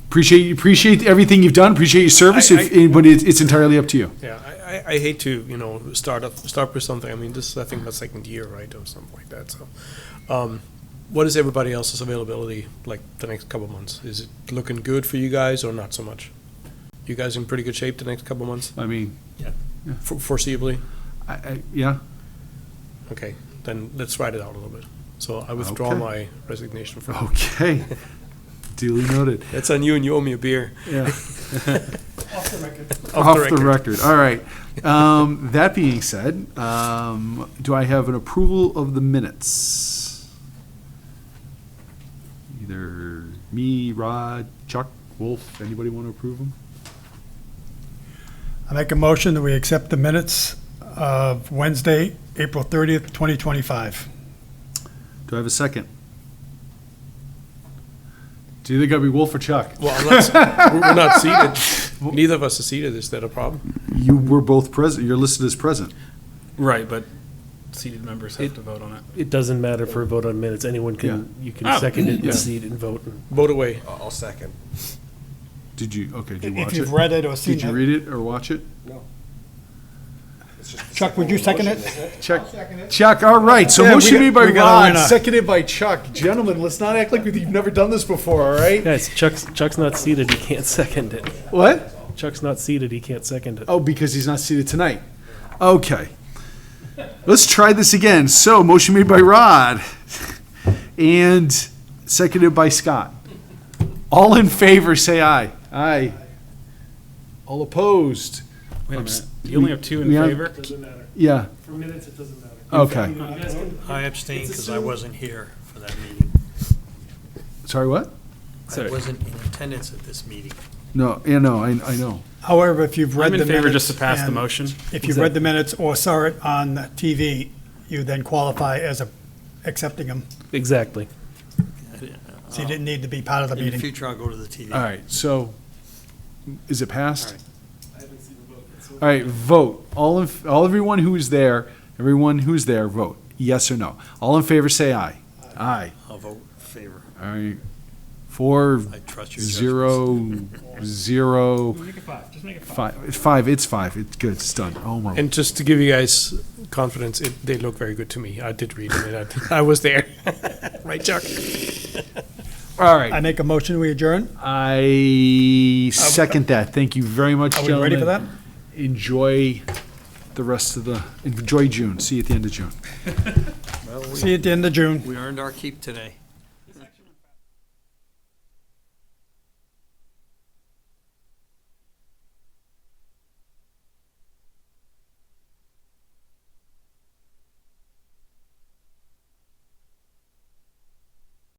Appreciate everything you've done, appreciate your service, but it's entirely up to you. Yeah, I hate to, start with something. I mean, this is, I think, my second year, right, or something like that, so. What is everybody else's availability like the next couple of months? Is it looking good for you guys or not so much? You guys in pretty good shape the next couple of months? I mean, Yeah. Foreseeably? Yeah. Okay, then let's ride it out a little bit. So I withdraw Okay. my resignation from. Okay. Duly noted. It's on you and you owe me a beer. Yeah. Off the record. Off the record. All right. That being said, do I have an approval of the minutes? Either me, Rod, Chuck, Wolf, anybody want to approve them? I make a motion that we accept the minutes of Wednesday, April 30th, 2025. Do I have a second? Do you think I'd be Wolf or Chuck? Well, we're not seated. Neither of us are seated. Is that a problem? You were both present. You're listed as present. Right, but seated members have to vote on it. It doesn't matter for a vote on minutes. Anyone you can second it, Yeah. seat and vote. Vote away. I'll second. Did you watch If it? you've read it or seen Did you it. read it or watch it? No. Chuck, would you second it? Chuck, all right. So Yeah, motion we made by got a Rod, winner. seconded by Chuck. Gentlemen, let's not act like you've never done this before, all right? Guys, Chuck's not seated. He can't second it. What? Chuck's not seated. He can't second it. Oh, because he's not seated tonight. Okay. Let's try this again. So, motion made by Rod and seconded by Scott. All in favor, say aye. Aye. All opposed? Wait a minute. You only have two in we have- favor? Doesn't matter. Yeah, For minutes, it doesn't matter. okay. You guys can- I abstained it's because I assumed- wasn't here for that meeting. Sorry, what? I wasn't in attendance at this meeting. No, yeah, no, I know. However, if you've read I'm the in minutes. favor just to pass the and motion. If you've read the minutes or saw it on TV, you then qualify as accepting them. Exactly. So you didn't need to be part of the In the meeting. future, I'll go to the TV. All right, so, is it passed? All right. I haven't seen the vote. It's All right, vote. Everyone who is there, vote. Yes or no. All in favor, say aye. Aye. I'll vote in favor. All right. 4, I trust your 0, 0, Make it 5. Just make it 5. 5. It's 5. It's 5. It's good. It's done. Oh my. And just to give you guys confidence, they look very good to me. I did read them, and I was there. Right, Chuck? All right. I make a motion, we adjourn. I second that. Thank you very much, Are we gentlemen. ready for that? Enjoy the rest of enjoy June. See you at the end of June. Well, See you at the end of June. we earned our keep today.